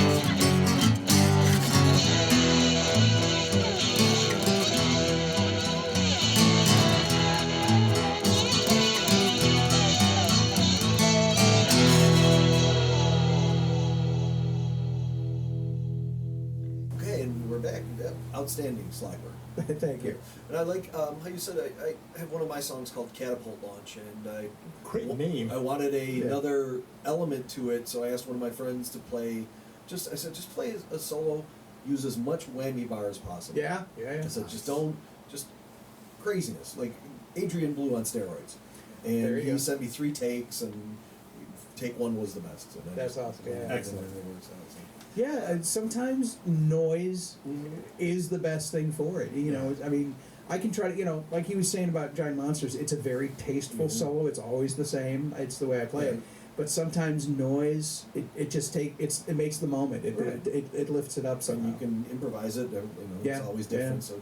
A: Outstanding slide work.
C: Thank you.
A: And I like how you said I have one of my songs called Catapult Launch, and
B: Great name.
A: I wanted another element to it, so I asked one of my friends to play. Just play a solo, use as much whammy bar as possible.
C: Yeah.
A: I said just craziness, like Adrian Blue on steroids. And he sent me 3 takes, and take 1 was the best. So
C: that's awesome. Yeah,
B: excellent.
C: Yeah, and sometimes noise is the best thing for it. You know, I mean, I can try to, like he was saying about Giant Monsters, it's a very tasteful solo. It's always the same. It's the way I play it. But sometimes noise, it makes the moment. It lifts it up somehow.
A: And you can improvise it. It's always different. So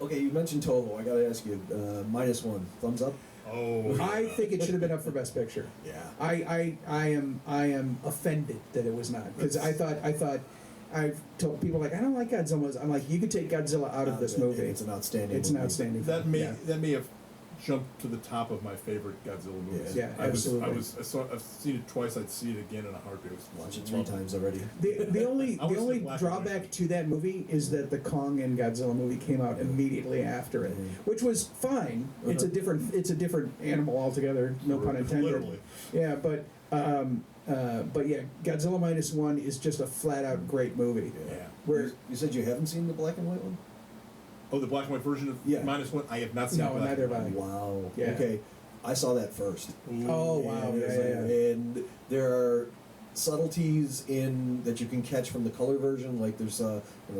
A: okay, you mentioned Toho. I got to ask you, -1, thumbs up?
B: Oh,
C: I think it should have been up for Best Picture.
A: Yeah.
C: I am offended that it was not, because I thought I've told people like I don't like Godzilla. I'm like, you could take Godzilla out of this movie.
A: It's an outstanding.
C: It's an outstanding.
B: that may have jumped to the top of my favorite Godzilla movies.
C: Yeah, absolutely.
B: I've seen it twice. I'd see it again in a heartbeat.
A: Watch it 3 times already.
C: The only
B: I was
C: the only
B: so glad
C: drawback
B: you
C: to that movie is that the Kong and Godzilla movie came out immediately after it, which was fine. It's a different animal altogether. No pun intended.
B: Literally.
C: Yeah, but yeah, Godzilla -1 is just a flat out great movie.
B: Yeah.
C: Where
A: You said you haven't seen the black and white one?
B: Oh, the black and white version of
A: Yeah.
B: -1. I have not seen.
C: No,
B: the black
C: neither
B: and
C: have
B: white.
C: I.
A: Wow.
C: Yeah.
A: Okay. I saw that first.
C: Oh wow,
A: And,
C: yeah.
A: and there are subtleties in that you can catch from the color version, like there's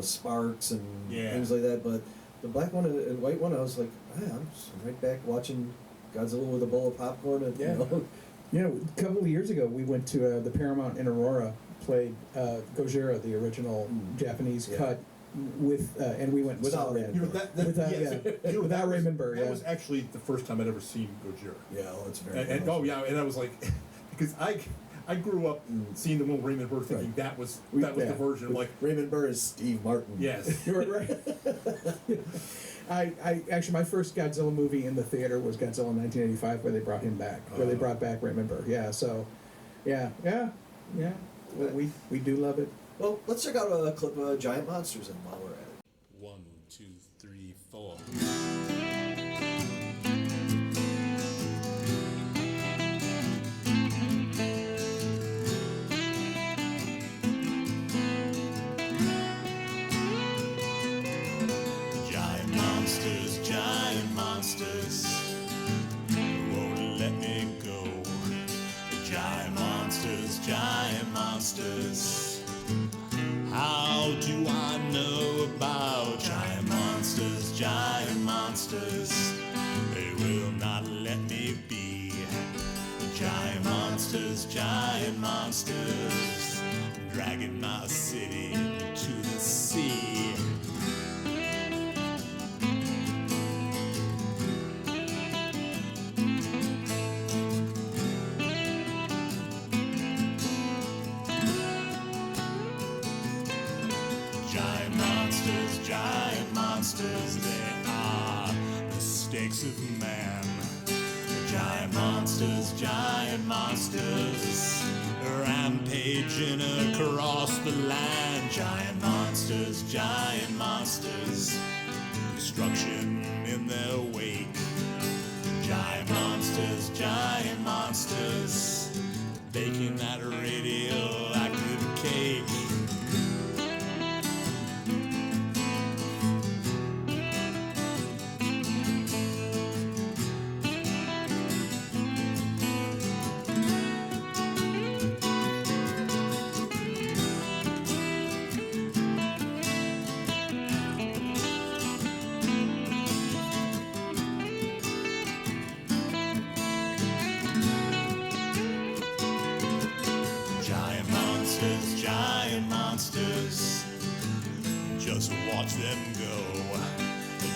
A: sparks and
B: Yeah.
A: things like that. But the black one and white one, I was like, I'm just right back watching Godzilla with a bowl of popcorn. And,
C: Yeah.
A: you know,
C: You know, a couple of years ago, we went to the Paramount in Aurora, played Gojira, the original Japanese
A: Yeah.
C: cut, and we went and
A: Without
C: saw that.
A: Raymond Burr.
C: Without-
B: yes.
C: yeah.
B: You know,
C: Without
B: that was-
C: Raymond Burr,
B: That
C: yeah.
B: was actually the first time I'd ever seen Gojira.
A: yeah, well, it's very.
B: And
A: awesome.
B: and I was like, because I grew up seeing the one Raymond Burr, thinking
A: Right.
B: that was
C: Yeah.
B: the version. I'm like,
A: Raymond Burr is Steve Martin.
B: yes.
C: You're right. I actually, my first Godzilla movie in the theater was Godzilla 1985, where they brought him back, where they brought back Raymond Burr. Yeah, so, yeah. Well, we do love it.
A: Well, let's check out a clip of Giant Monsters and while we're at it.
F: 1, 2, 3, 4. Giant monsters, won't let me go. Giant monsters. How do I know about giant monsters? Giant monsters, they will not let me be. Giant monsters, dragging my city to the sea. Giant monsters, they are mistakes of man. Giant monsters, rampaging across the land. Giant monsters, destruction in their wake. Giant monsters, baking that radioactive cake. Giant monsters, just watch them go.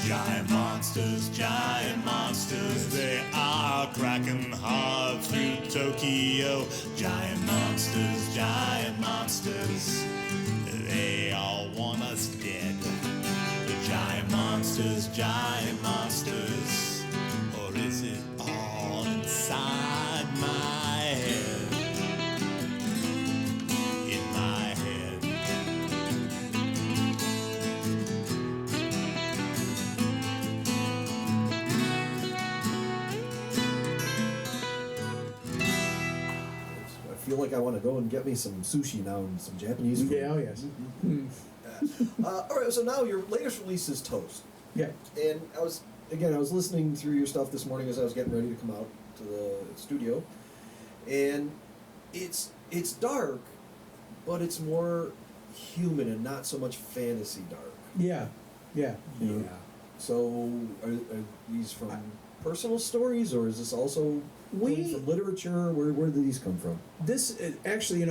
F: Giant monsters, they are cracking hard through Tokyo. Giant monsters, they all want us dead. Giant monsters, or is it all inside my head?
A: I feel like I want to go and get me some sushi now and some Japanese food.
C: Yeah, oh yes.
A: All right, so now your latest release is Toast.
C: Yeah.
A: And I was listening through your stuff this morning as I was getting ready to come out to the studio, and it's dark, but it's more human and not so much fantasy dark.
C: Yeah.
A: You know? So are these from personal stories, or is this also coming from literature? Where do these come from?
C: This actually,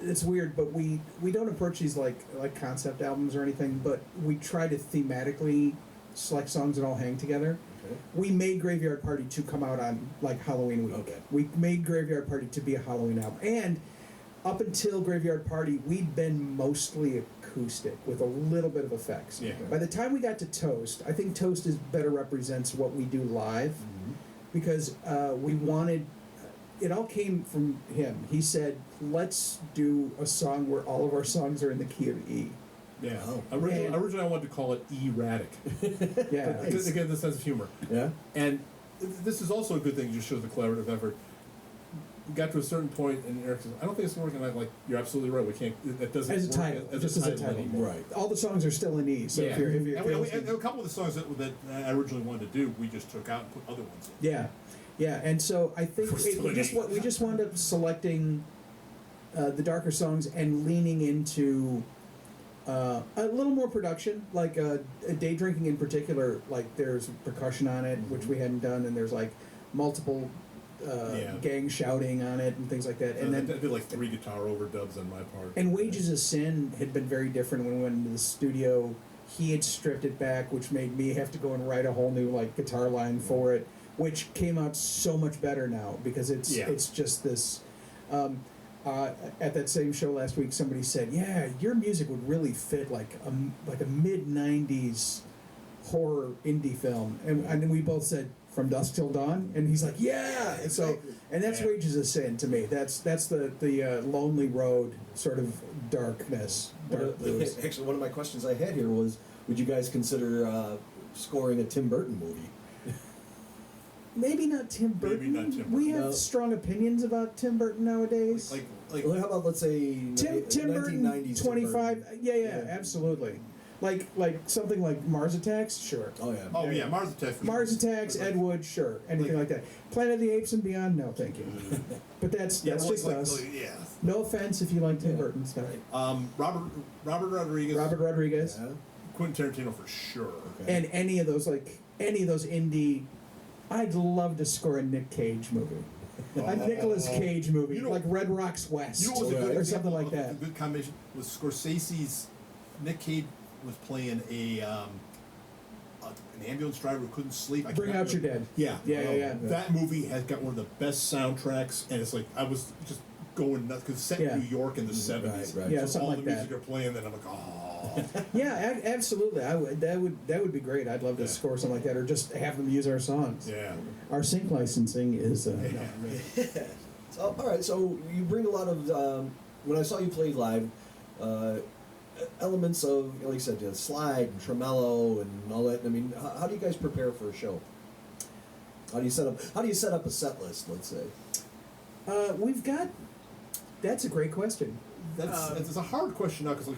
C: it's weird, but we don't approach these like concept albums or anything, but we try to thematically select songs that all hang together.
A: Okay.
C: We made Graveyard Party to come out on like Halloween week.
A: Okay.
C: We made Graveyard Party to be a Halloween album, and up until Graveyard Party, we'd been mostly acoustic with a little bit of effects.
B: Yeah.
C: By the time we got to Toast, I think Toast better represents what we do live, because we wanted. It all came from him. He said, "Let's do a song where all of our songs are in the key of E."
B: Yeah.
A: Oh.
B: Originally, I wanted to call it erratic.
C: Yeah.
B: Again, the sense of humor.
A: Yeah.
B: And this is also a good thing. It just shows the collaborative effort. We got to a certain point, and Eric says, "I don't think it's working." I'm like, "You're absolutely right. We can't. That doesn't
C: As a
B: work
C: title, just as a title.
B: anymore."
A: Right.
C: All the songs are still in E. So
B: Yeah.
C: if you're
B: And a couple of the songs that I originally wanted to do, we just took out and put other ones in.
C: yeah, yeah, and so I think
B: We're still
C: we just wound up selecting the darker songs and leaning into a little more production, like Day Drinking in particular. Like there's percussion on it, which we hadn't done, and there's like multiple gang shouting on it and things like that. And
B: I
C: then
B: did like 3 guitar overdubs on my part.
C: and Wages of Sin had been very different when we went into the studio. He had stripped it back, which made me have to go and write a whole new like guitar line for it, which came out so much better now because it's just this. At that same show last week, somebody said, "Yeah, your music would really fit like a mid '90s horror indie film," and then we both said, "From Dusk Till Dawn," and he's like, "Yeah." And so, and that's Wages of Sin to me. That's the Lonely Road sort of dark blues.
A: Actually, one of my questions I had here was, would you guys consider scoring a Tim Burton movie?
C: Maybe not Tim Burton.
B: Maybe not Tim
C: We
B: Burton.
C: have
A: No.
C: strong opinions about Tim Burton nowadays.
B: Like
A: Well, how about, let's say,
C: Tim Burton,
A: 1990s
C: 25.
A: Tim Burton?
C: Yeah, absolutely. Like something like Mars Attacks, sure.
A: Oh, yeah.
B: oh yeah, Mars Attacks.
C: Mars Attacks, Ed Wood, sure. Anything like that. Planet of the Apes and Beyond, no, thank you. But that's just us.
B: yeah.
C: No offense if you like Tim Burton stuff.
B: Robert Rodriguez.
C: Robert Rodriguez,
A: Yeah.
B: Quentin Tarantino for sure.
A: Okay.
C: and any of those indie. I'd love to score a Nick Cage movie. A Nicolas Cage movie,
B: You know-
C: like Red Rocks West,
B: You know what was a good
C: or
B: example
C: something like
B: of
C: that.
B: A good combination was Scorsese's. Nick Cage was playing an ambulance driver who couldn't sleep.
C: Bring Out Your Dead.
B: Yeah,
C: Yeah.
B: That movie has got one of the best soundtracks, and it's like I was just going nuts because it's set
C: Yeah.
B: in New York in the '70s.
A: right.
C: Yeah,
B: so
C: something
B: all
C: like
B: the
C: that.
B: music are playing, and I'm like, oh.
C: Yeah, absolutely. That would be great. I'd love to
B: Yeah.
C: score something like that, or just have them use our songs.
B: Yeah.
C: Our sync licensing is no.
A: So, all right, so you bring a lot of, when I saw you play live, elements of, like you said, slide and tremolo and all that. I mean, how do you guys prepare for a show? How do you set up a set list, let's say?
C: We've got. That's a great question.
B: It's a hard question now because, like,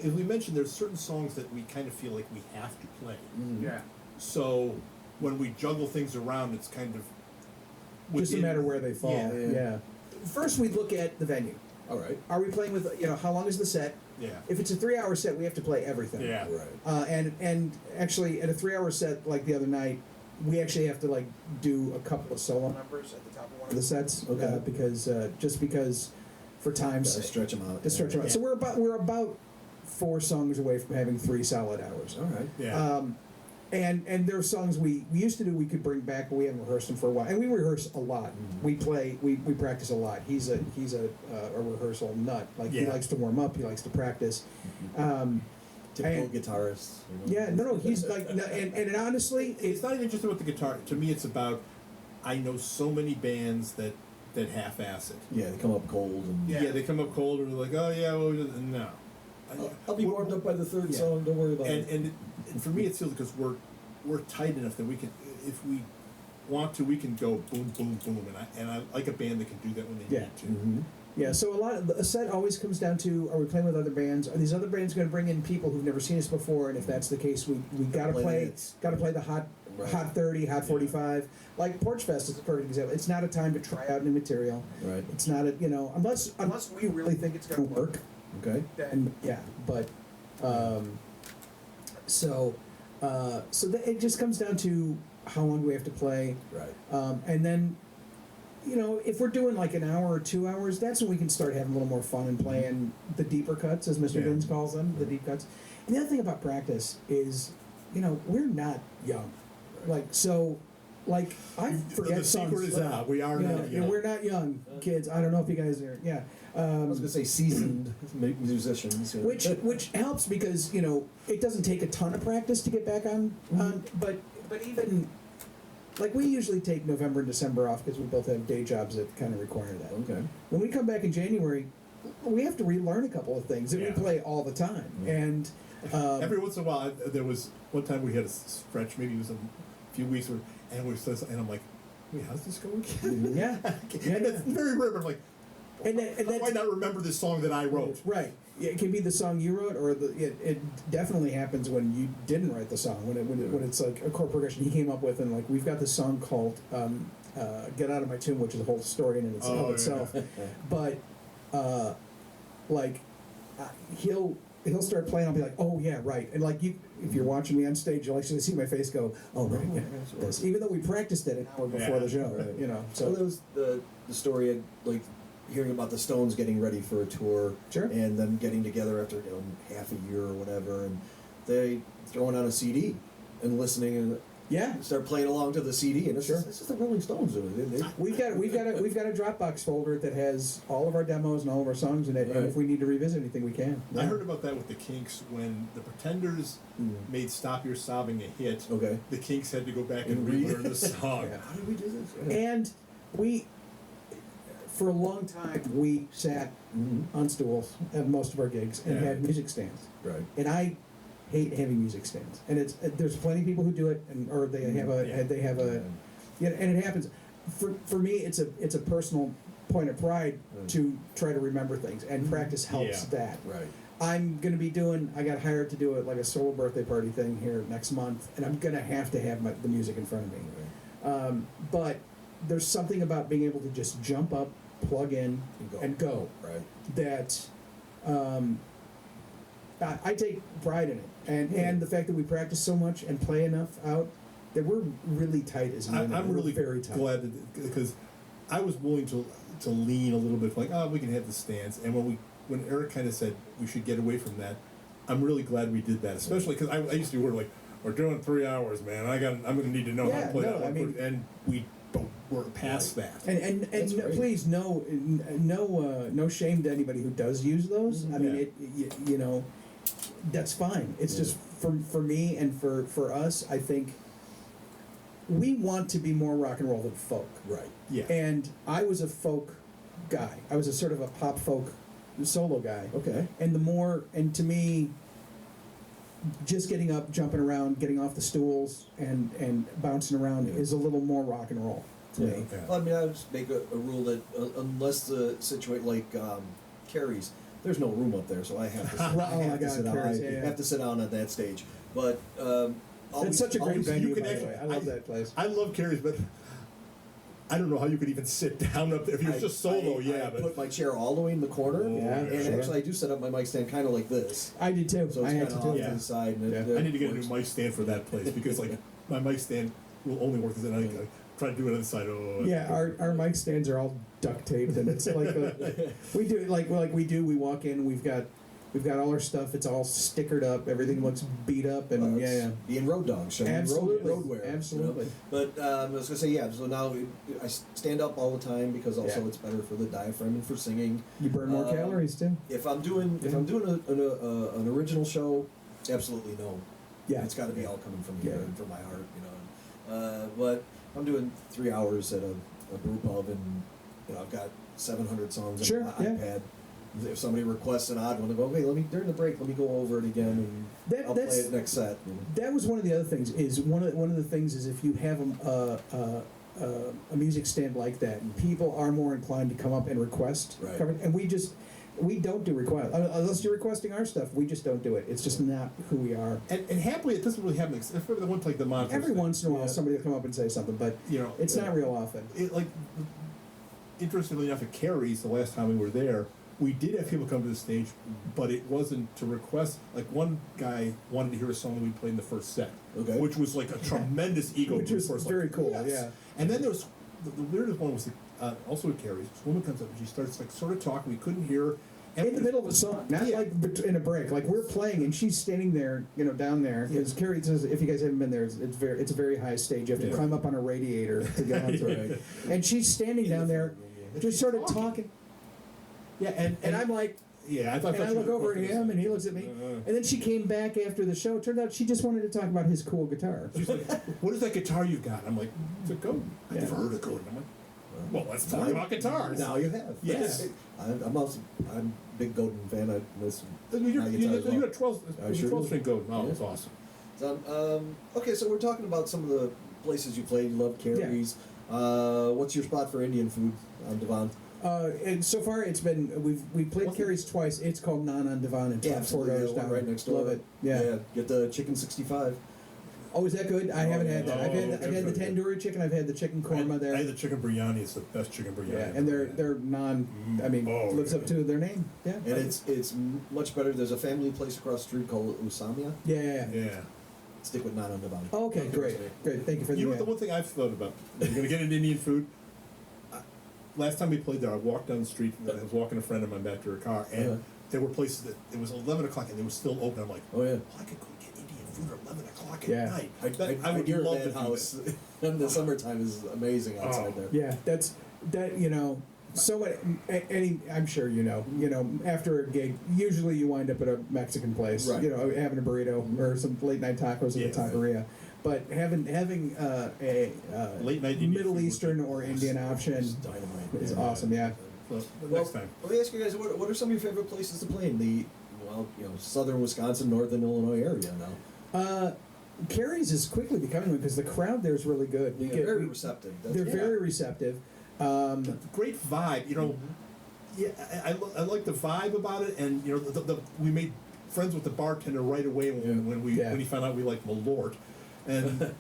B: as we mentioned, there's certain songs that we kind of feel like we have to play.
E: Yeah.
B: So when we juggle things around, it's kind of
C: Just a
B: within-
C: matter where they fall.
B: Yeah.
C: First, we look at the venue.
A: All right.
C: Are we playing with? How long is the set?
B: Yeah.
C: If it's a 3-hour set, we have to play everything.
B: Yeah.
A: Right.
C: And actually, at a 3-hour set like the other night, we actually have to like do a couple of solo numbers at the top of one of the sets.
A: Okay.
C: Because for time's
A: Gotta
C: sake.
A: stretch them out.
C: To stretch them out. So we're about 4 songs away from having 3 solid hours.
A: All right.
B: Yeah.
C: And there are songs we used to do we could bring back, but we haven't rehearsed them for a while. And we rehearse a lot. We practice a lot. He's a rehearsal nut. Like he
B: Yeah.
C: likes to warm up. He likes to practice.
A: Typical
C: and-
A: guitarist.
C: Yeah, no, he's like, and honestly,
B: It's not even just about the guitar. To me, it's about I know so many bands that half-ass it.
A: Yeah, they come up cold and.
B: Yeah, they come up cold and they're like, oh yeah, well, no.
A: I'll be warmed up by the third
B: Yeah.
A: song. Don't worry about it.
B: And for me, it feels because we're tight enough that we can, if we want to, we can go boom, boom, boom, and I like a band that can do that when they
C: Yeah.
B: need to.
A: Mm-hmm.
C: yeah. So a set always comes down to: are we playing with other bands? Are these other bands going to bring in people who've never seen us before? And if that's the case, we gotta
A: Play the
C: play
A: hits.
C: the hot 30, hot 45. Like Porch Fest is a perfect example. It's not a time to try out new material.
A: Right.
C: It's not unless we really think it's going to work.
A: Okay.
C: Then yeah, but so it just comes down to how long do we have to play,
A: Right.
C: and then if we're doing like an hour or 2 hours, that's when we can start having a little more fun and playing the deeper cuts, as Mr.
B: Yeah.
C: Vince calls them, the deep cuts. And the other thing about practice is, we're not young, like so. like I forget
B: The
C: songs.
B: secret is out. We are not
C: and
B: young.
C: we're not young kids. I don't know if you guys are. Yeah.
A: I was going to say seasoned musicians. You know.
C: Which helps because it doesn't take a ton of practice to get back on. But even like we usually take November and December off because we both have day jobs that kind of require that.
A: Okay.
C: When we come back in January, we have to relearn a couple of things that we
B: Yeah.
C: play all the time. And
B: Every once in a while, there was one time we had a stretch, maybe it was a few weeks, and I'm like, wait, how's this going again?
C: yeah,
B: And it's very rare, but I'm like,
C: and
B: how do I
C: that's
B: not remember this song that I wrote?
C: right. It can be the song you wrote, or it definitely happens when you didn't write the song. When it's like a chord progression he came up with, and like we've got this song called "Get Out of My Tomb," which is a whole story in itself. But he'll start playing. I'll be like, oh yeah, right. And like if you're watching me on stage, you'll actually see my face go, oh right, yeah, this. Even though we practiced it an hour before the show,
A: Right.
C: So
A: well, there was the story of, like, hearing about the Stones getting ready for a tour,
C: Sure.
A: and them getting together after half a year or whatever, and they throwing on a CD and listening and
C: yeah.
A: start playing along to the CD, and this
C: Sure.
A: is the Rolling Stones doing it.
C: We've got a Dropbox folder that has all of our demos and all of our songs in it, and if we need to revisit anything, we can.
B: I heard about that with the Kinks when the Pretenders made "Stop Your Sobbing" a hit.
A: Okay.
B: The Kinks had to go back and
A: And
B: relearn the song.
C: Yeah.
A: How did we do this?
C: And we, for a long time, we sat on stools at most of our gigs and
B: Yeah.
C: had music stands.
A: Right.
C: And I hate having music stands. And there's plenty of people who do it, or they have and it happens. For me, it's a personal point of pride to try to remember things, and practice helps that.
A: Right.
C: I got hired to do like a solo birthday party thing here next month, and I'm gonna have the music in front of me. But there's something about being able to just jump up, plug in, and go.
A: Right.
C: That I take pride in it, and the fact that we practice so much and play enough out that we're really tight as a unit.
B: I'm
C: We're
B: really
C: very tight.
B: glad because I was willing to lean a little bit, like, we can have the stands. And when Eric kind of said we should get away from that, I'm really glad we did that, especially because I used to be like, we're doing 3 hours, man. I'm going to need to know how to play that one. And we're past that.
C: And please, no shame to anybody who does use those. I mean, that's fine. It's just for me and for us, I think we want to be more rock and roll than folk.
A: Right.
B: Yeah.
C: And I was a folk guy. I was a sort of a pop folk solo guy.
A: Okay.
C: And to me, just getting up, jumping around, getting off the stools, and bouncing around is a little more rock and roll to me.
B: Yeah.
A: Well, I mean, I would just make a rule that unless the situation like Carrie's, there's no room up there, so I have to.
C: Oh my God, Carrie's,
A: I
C: yeah.
A: have to sit down at that stage. But
C: It's such a great venue,
B: you can
C: by the
B: actually-
C: way. I love that place.
B: I love Carrie's, but I don't know how you could even sit down up there. If you're just solo,
A: I
B: but
A: put my chair all the way in the corner, and
C: sure.
A: actually I do set up my mic stand kind of like this,
C: I did too.
A: so
C: I
A: it's
C: had
A: kind of
C: to
A: off
C: do
A: to
C: that.
A: the side. And
C: Yeah.
B: I need to get a new
A: works.
B: mic stand for that place because like my mic stand will only work as I try to do it on the side.
C: Yeah, our mic stands are all duct taped, and it's like we do it like we walk in, we've got all our stuff. It's all stickered up. Everything looks beat up, and
A: Being road dogs, showing
C: Absolutely.
A: road wear.
C: Absolutely.
A: But I was gonna say so now I stand up all the time because also
C: Yeah.
A: it's better for the diaphragm and for singing.
C: You burn more calories too.
A: If I'm doing an original show, absolutely no.
C: Yeah.
A: It's got to be all coming from here
C: Yeah.
A: and from my heart, But I'm doing 3 hours at a group of, and I've got 700 songs
C: Sure,
A: on my
C: yeah.
A: iPad. If somebody requests an odd one, they go, "Okay, during the break, let me go over it again, and I'll play
C: that's-
A: it next set."
C: That was one of the other things. Is one of the things is if you have a music stand like that, people are more inclined to come up and request.
A: Right.
C: And we don't do request unless you're requesting our stuff. We just don't do it. It's just not who we are.
B: And happily, it doesn't really happen. Except for the one like the Monsters.
C: Every once in a while,
B: Yeah.
C: somebody will come up and say something, but it's not real often.
B: Interestingly enough, at Carrie's, the last time we were there, we did have people come to the stage, but it wasn't to request. Like one guy wanted to hear a song that we played in the first set,
A: Okay.
B: which was like a tremendous ego
C: Which
B: boost
C: was
B: for us,
C: very
B: like,
C: cool,
B: yes.
C: yeah.
B: And then there was the weirdest one was also at Carrie's. This woman comes up and she starts like sort of talking. We couldn't hear her,
C: in the middle of a song, not
B: Yeah.
C: like in a break. Like we're playing and she's standing there, down there. Because Carrie says, if you guys haven't been there, it's a very high stage. You have to climb up on a radiator to get onto it. And she's standing down there, just sort of talking. Yeah, and I'm like,
B: Yeah, I
C: look over at him, and he looks at me. And then she came back after the show. It turned out she just wanted to talk about his cool guitar.
B: She's like, "What is that guitar you've got?" I'm like, "It's a Godin. I never heard of Godin." I'm like, "Well, let's talk about guitars."
A: Now you have.
B: Yes.
A: I'm a big Godin fan. I listen.
B: You got 12 string Godin. Oh,
A: Yeah.
B: that's awesome.
A: So, okay, so we're talking about some of the places you played. You love Carrie's. What's your spot for Indian food on Devon?
C: And so far, it's been we've played Carrie's twice. It's called Non on Devon and top $4 down.
A: Right next door.
C: Love it. Yeah.
A: Get the chicken 65.
C: Oh, is that good? I haven't had that. I've
B: Oh,
C: had the tandoori chicken. I've had the chicken korma there.
B: I had the chicken biryani. It's the best chicken biryani.
C: Yeah, and they're non. I mean, lives up to their name. Yeah.
A: And it's much better. There's a family place across the street called Usamia.
C: Yeah.
A: Stick with Non on Devon.
C: Oh, okay, great. Thank you for
B: You know, the
C: the.
B: one thing I've thought about, we're going to get into Indian food. Last time we played there, I walked down the street, I was walking a friend of mine back to her car, and there were places that, it was 11 o'clock and they were still open. I'm like,
A: Oh, yeah.
B: well, I could go get Indian food at 11 o'clock
C: Yeah.
B: at night.
A: I would
B: love
A: that
B: to do
A: house
B: that.
A: in the summertime is amazing outside there.
C: Yeah, that's that. So what? I'm sure after a gig, usually you wind up at a Mexican place.
A: Right.
C: Having a burrito or some late night tacos in the taqueria. But having a
B: Late night Indian
C: Middle
B: food
C: Eastern
B: would be
C: or Indian option
A: It's dynamite.
C: is awesome. Yeah.
B: So,
A: Well,
B: next time.
A: let me ask you guys, what are some of your favorite places to play in the, southern Wisconsin, northern Illinois area now?
C: Carrie's is quickly becoming one because the crowd there is really good.
A: Very receptive.
C: They're very receptive.
B: Great vibe, Yeah, I like the vibe about it, and we made friends with the bartender right away when he found out we liked Malort, and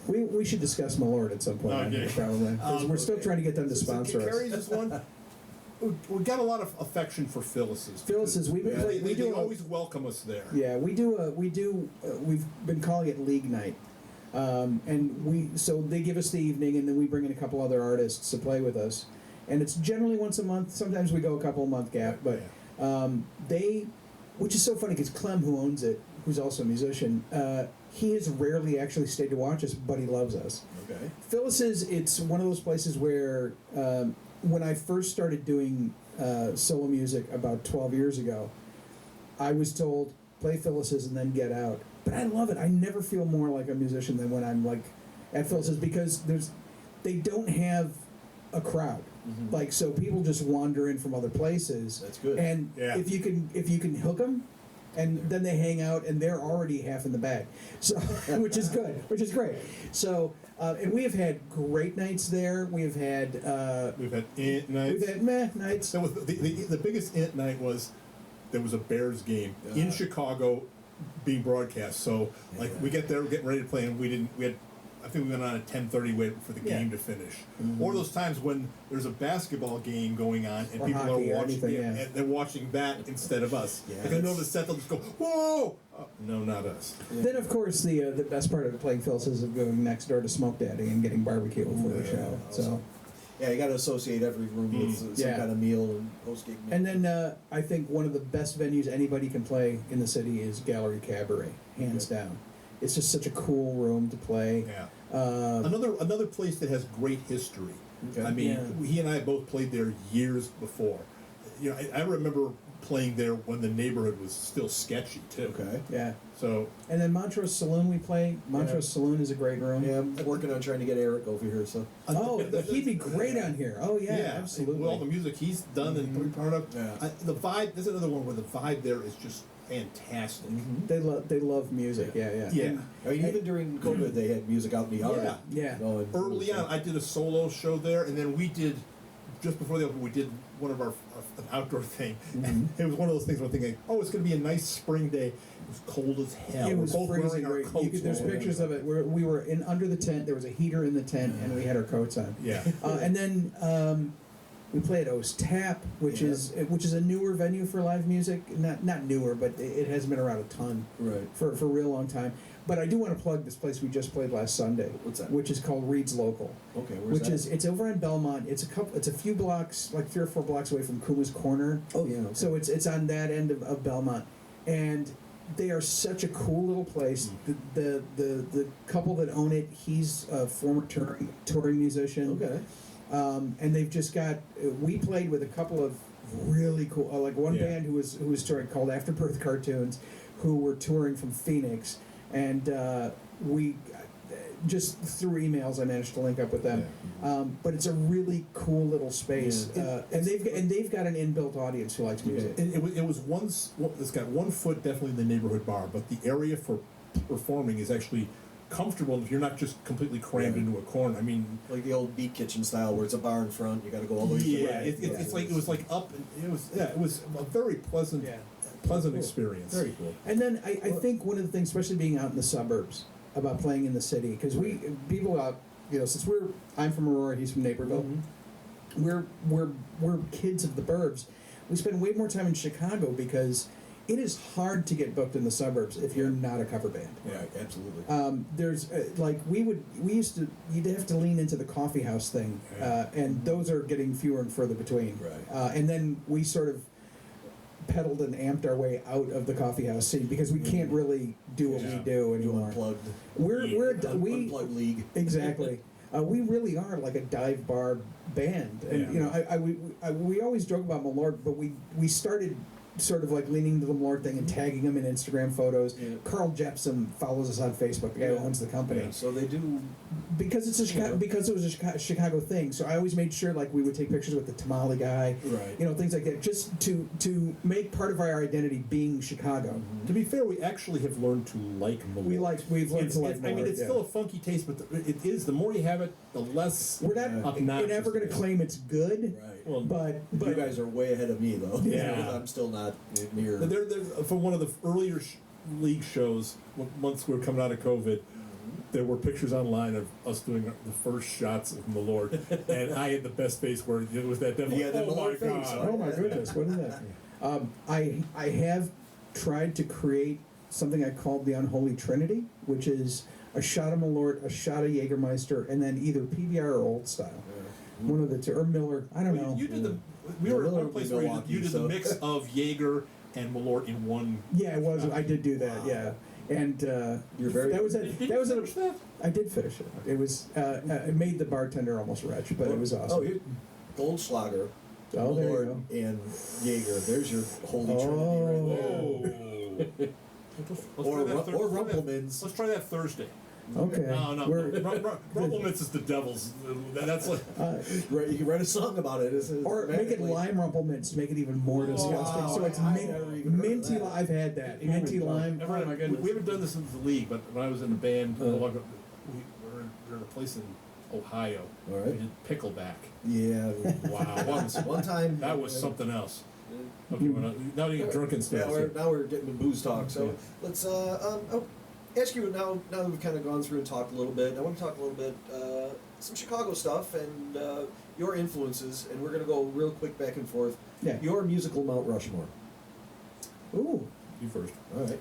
C: We should discuss Malort at some point. I think, probably. 'Cause we're still trying to get them to sponsor us.
B: Carrie's is one. We got a lot of affection for Phyllis's.
C: Phyllis's, we've been playing.
B: They always welcome us there.
C: Yeah, we've been calling it League Night, so they give us the evening, and then we bring in a couple other artists to play with us, and it's generally once a month. Sometimes we go a couple month gap, but which is so funny because Clem, who owns it, who's also a musician, he has rarely actually stayed to watch us, but he loves us.
A: Okay.
C: Phyllis's, it's one of those places where when I first started doing solo music about 12 years ago, I was told, play Phyllis's and then get out. But I love it. I never feel more like a musician than when I'm like at Phyllis's because they don't have a crowd.
A: Mm-hmm.
C: Like, so people just wander in from other places.
A: That's good.
C: And if you can hook them, and then they hang out, and they're already half in the bag, so which is good, which is great. So, and we have had great nights there. We've had
B: Ant nights.
C: we've had meh nights.
B: So the biggest Ant night was there was a Bears game in Chicago being broadcast. So we get there, we're getting ready to play, and we had. I think we went on at 10:30 waiting for the game to finish. Mm-hmm. Or those times when there's a basketball game going on and
C: or
B: people are
C: hockey or
B: watching
C: anything,
B: and they're watching that instead of us.
A: Yeah,
B: Like I know the set, they'll just go, whoa! No, not us.
C: Then of course the best part of playing Phyllis's is going next door to Smoke Daddy and getting barbecue before the show. So.
A: Yeah, you got to associate every room with some kind of meal and post-gig meal.
C: And then I think one of the best venues anybody can play in the city is Gallery Cabaret, hands down. It's just such a cool room to play.
B: Yeah. Another place that has great history.
A: Okay.
B: I mean, he and I both played there years before. I remember playing there when the neighborhood was still sketchy too.
A: Okay.
C: Yeah.
B: So.
C: And then Montrose Saloon we play. Montrose Saloon is a great room.
A: Yeah, I'm working on trying to get Eric over here. So.
C: Oh, he'd be great on here. Oh yeah, absolutely.
B: With all the music he's done and part of.
A: Yeah.
B: The vibe. There's another one where the vibe there is just fantastic.
A: Mm-hmm.
C: They love music. Yeah.
B: Yeah.
A: I mean, even during COVID, they had music out in the yard.
C: Yeah.
B: Early on, I did a solo show there, and then we did, just before they opened, we did one of our an outdoor thing. And it was one of those things where I'm thinking, it's going to be a nice spring day. It was cold as hell.
C: It was
B: We're both
C: freezing.
B: wearing our coats.
C: There's pictures of it where we were under the tent. There was a heater in the tent, and we had our coats on.
B: Yeah.
C: And then We play at O's Tap, which is a newer venue for live music. Not newer, but it hasn't been around a ton for a real long time. But I do want to plug this place we just played last Sunday.
A: What's that?
C: Which is called Reed's Local.
A: Okay, where's that?
C: It's over on Belmont. It's a few blocks, like 3 or 4 blocks away from Kuma's Corner.
A: Oh yeah. Okay.
C: So it's on that end of Belmont, and they are such a cool little place. The couple that own it, he's a former touring musician.
A: Okay.
C: And they've just got. We played with a couple of really cool, like one band who was touring called Afterbirth Cartoons, who were touring from Phoenix, and we just through emails I managed to link up with them.
A: Yeah.
C: But it's a really cool little space, and they've got an inbuilt audience who likes music.
B: It was it's got 1 foot definitely in the neighborhood bar, but the area for performing is actually comfortable if you're not just completely crammed into a corner. I mean,
A: like the old Beat Kitchen style, where it's a bar in front. You got to go all the way.
B: It's like it was like up. And it was a very pleasant experience.
A: Very cool.
C: And then I think one of the things, especially being out in the suburbs, about playing in the city, because people out, since I'm from Aurora, he's from Naperville, we're kids of the burbs. We spend way more time in Chicago because it is hard to get booked in the suburbs if you're not a cover band.
A: Yeah, absolutely.
C: There's you'd have to lean into the coffee house thing, and those are getting fewer and further between.
A: Right.
C: And then we sort of pedaled and amped our way out of the coffee house scene because we can't really do what we do anymore.
A: Unplugged.
C: We're
A: Unplugged league.
C: Exactly. We really are like a dive bar band, and we always joke about Malort, but we started sort of like leaning to the Malort thing and tagging him in Instagram photos. Yeah. Carl Jepsen follows us on Facebook, the guy who owns the company.
A: Yeah, so they do
C: because it's a because it was a Chicago thing. So I always made sure like we would take pictures with the tamale guy, things like that, just to make part of our identity being Chicago.
B: Mm-hmm. To be fair, we actually have learned to like Malort.
C: We've learned to like Malort.
B: I mean, it's still a funky taste, but it is. The more you have it, the less.
C: We're never going to claim it's good.
A: Right.
B: Well,
C: but
A: you guys are way ahead of me though.
B: Yeah.
A: I'm still not near.
B: For one of the earlier league shows, once we were coming out of COVID, there were pictures online of us doing the first shots of Malort, and I had the best face where it was that devil.
A: Yeah, the Malort face.
C: Oh my goodness, what is that? I have tried to create something I called the Unholy Trinity, which is a shot of Malort, a shot of Jägermeister, and then either PBR or Old Style. One of the two, or Miller. I don't know.
B: You did we were at one place where you did the mix of Jaeger and Malort in one.
C: Yeah, it was. I did do that. Yeah, and
A: you're very.
B: Did you finish that?
C: I did finish it. It was. It made the bartender almost wretched, but it was awesome.
A: Goldschlager,
C: Malort,
A: and Jaeger. There's your holy trinity right there. Or Rumpelmans.
B: Let's try that Thursday.
C: Okay.
B: No. Rumpelmans is the devil's. That's like.
A: You can write a song about it.
C: Or make it lime Rumpelmans to make it even more disgusting.
A: Wow.
C: So it's minty. I've had that minty lime.
B: Oh my goodness. We haven't done this since the league, but when I was in the band, we were in a place in Ohio.
A: All right.
B: We did Pickleback.
A: Yeah.
B: Wow.
A: One time.
B: That was something else. Okay, now you get drunken stuff.
A: Yeah, now we're getting to booze talk. So let's ask you now that we've kind of gone through and talked a little bit. I want to talk a little bit some Chicago stuff and your influences, and we're going to go real quick back and forth.
C: Yeah.
A: Your musical Mount Rushmore.
C: Ooh.
B: You first.
A: All right.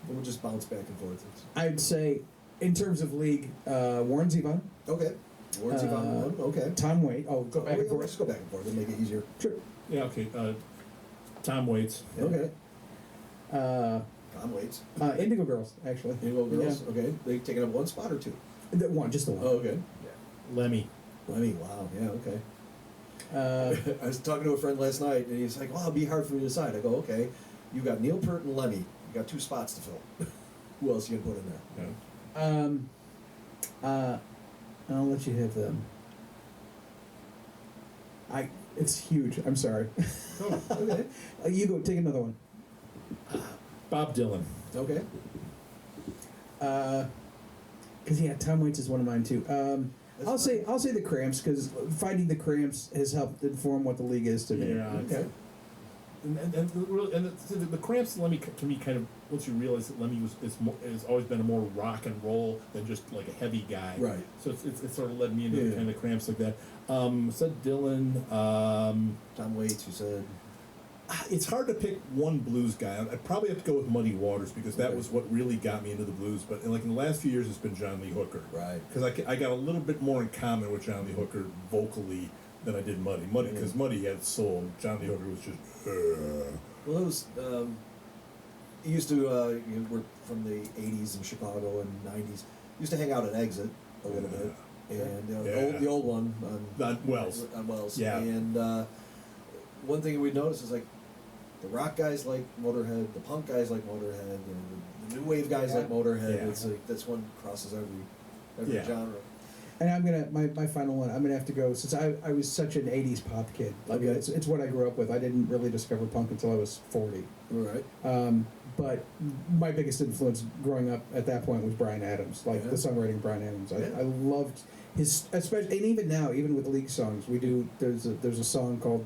A: We'll just bounce back and forth.
C: I'd say, in terms of league, Warren Zevon.
A: Okay. Warren Zevon one. Okay.
C: Tom Waite. Oh, go back and forth.
A: Let's go back and forth and make it easier.
C: Sure.
B: Yeah. Okay. Tom Waits.
A: Okay. Tom Waits.
C: Indigo Girls, actually.
A: Indigo Girls.
C: Yeah.
A: Okay. They taking up one spot or two?
C: Just the one.
A: Oh, okay.
B: Lemmy.
A: Wow. Yeah. Okay. I was talking to a friend last night, and he's like, "Well, it'll be hard for me to decide." I go, "Okay, you got Neil Peart and Lemmy. You got 2 spots to fill. Who else you gonna put in there?"
C: I'll let you have them. It's huge. I'm sorry.
A: Oh, okay.
C: You go. Take another one.
B: Bob Dylan.
A: Okay.
C: Because Tom Waits is one of mine too. I'll say the Cramps, because finding the Cramps has helped inform what the league is to me.
B: Yeah.
A: Okay.
B: And the Cramps, to me, kind of once you realize that Lemmy has always been a more rock and roll than just like a heavy guy.
A: Right.
B: So it's sort of led me into
A: Yeah.
B: the kind of cramps like that. Said Dylan.
A: Tom Waits, you said.
B: It's hard to pick one blues guy. I'd probably have to go with Muddy Waters because that was what really got me into the blues. But in the last few years, it's been John Lee Hooker.
A: Right.
B: Because I got a little bit more in common with John Lee Hooker vocally than I did Muddy. Because Muddy had soul. John Lee Hooker was just.
A: Well, it was. He used to. We're from the '80s in Chicago and '90s. Used to hang out at Exit a little bit, and the old one
B: On Wells.
A: On Wells.
B: Yeah.
A: And one thing we noticed is like the rock guys like Motorhead, the punk guys like Motorhead, the new wave guys like Motorhead.
B: Yeah.
A: It's like this one crosses every
B: Yeah.
A: genre.
C: And I'm gonna my final one. I'm gonna have to go since I was such an '80s pop kid. Like
A: Okay.
C: it's what I grew up with. I didn't really discover punk until I was 40.
A: All right.
C: But my biggest influence growing up at that point was Bryan Adams, like
A: Yeah.
C: the songwriting of Bryan Adams.
A: Yeah.
C: I loved his, especially, and even now, even with the league songs, there's a song called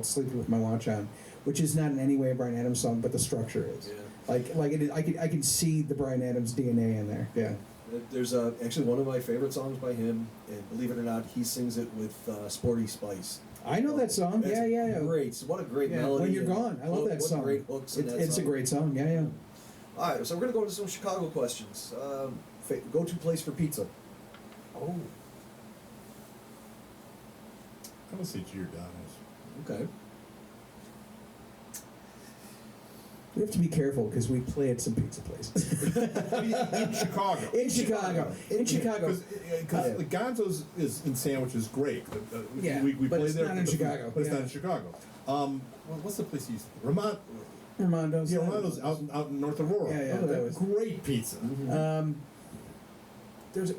C: "Sleeping with My Watch On," which is not in any way a Bryan Adams song, but the structure is.
A: Yeah.
C: Like it is, I can see the Bryan Adams DNA in there. Yeah.
A: There's actually one of my favorite songs by him, and believe it or not, he sings it with Sporty Spice.
C: I know that song.
A: That's
C: Yeah.
A: Great. What a great
C: Yeah,
A: melody.
C: When You're
A: and
C: Gone. I love that
A: what
C: song.
A: Great hooks in that
C: It's a
A: song.
C: great song. Yeah.
A: All right, so we're gonna go to some Chicago questions. Go-to place for pizza.
C: Oh.
B: I'm gonna say Giordano's.
A: Okay.
C: We have to be careful because we play at some pizza places.
B: In Chicago.
C: In Chicago.
B: Because the Gonzo's is in sandwiches great.
C: Yeah,
B: we
C: but
B: play
C: it's
B: there,
C: not in Chicago.
B: But it's
C: Yeah.
B: not in Chicago. What's the place you used to?
C: Armando's.
B: Yeah, Ramondo's out in North Aurora.
C: Yeah,
B: Oh,
C: that was-
B: great pizza.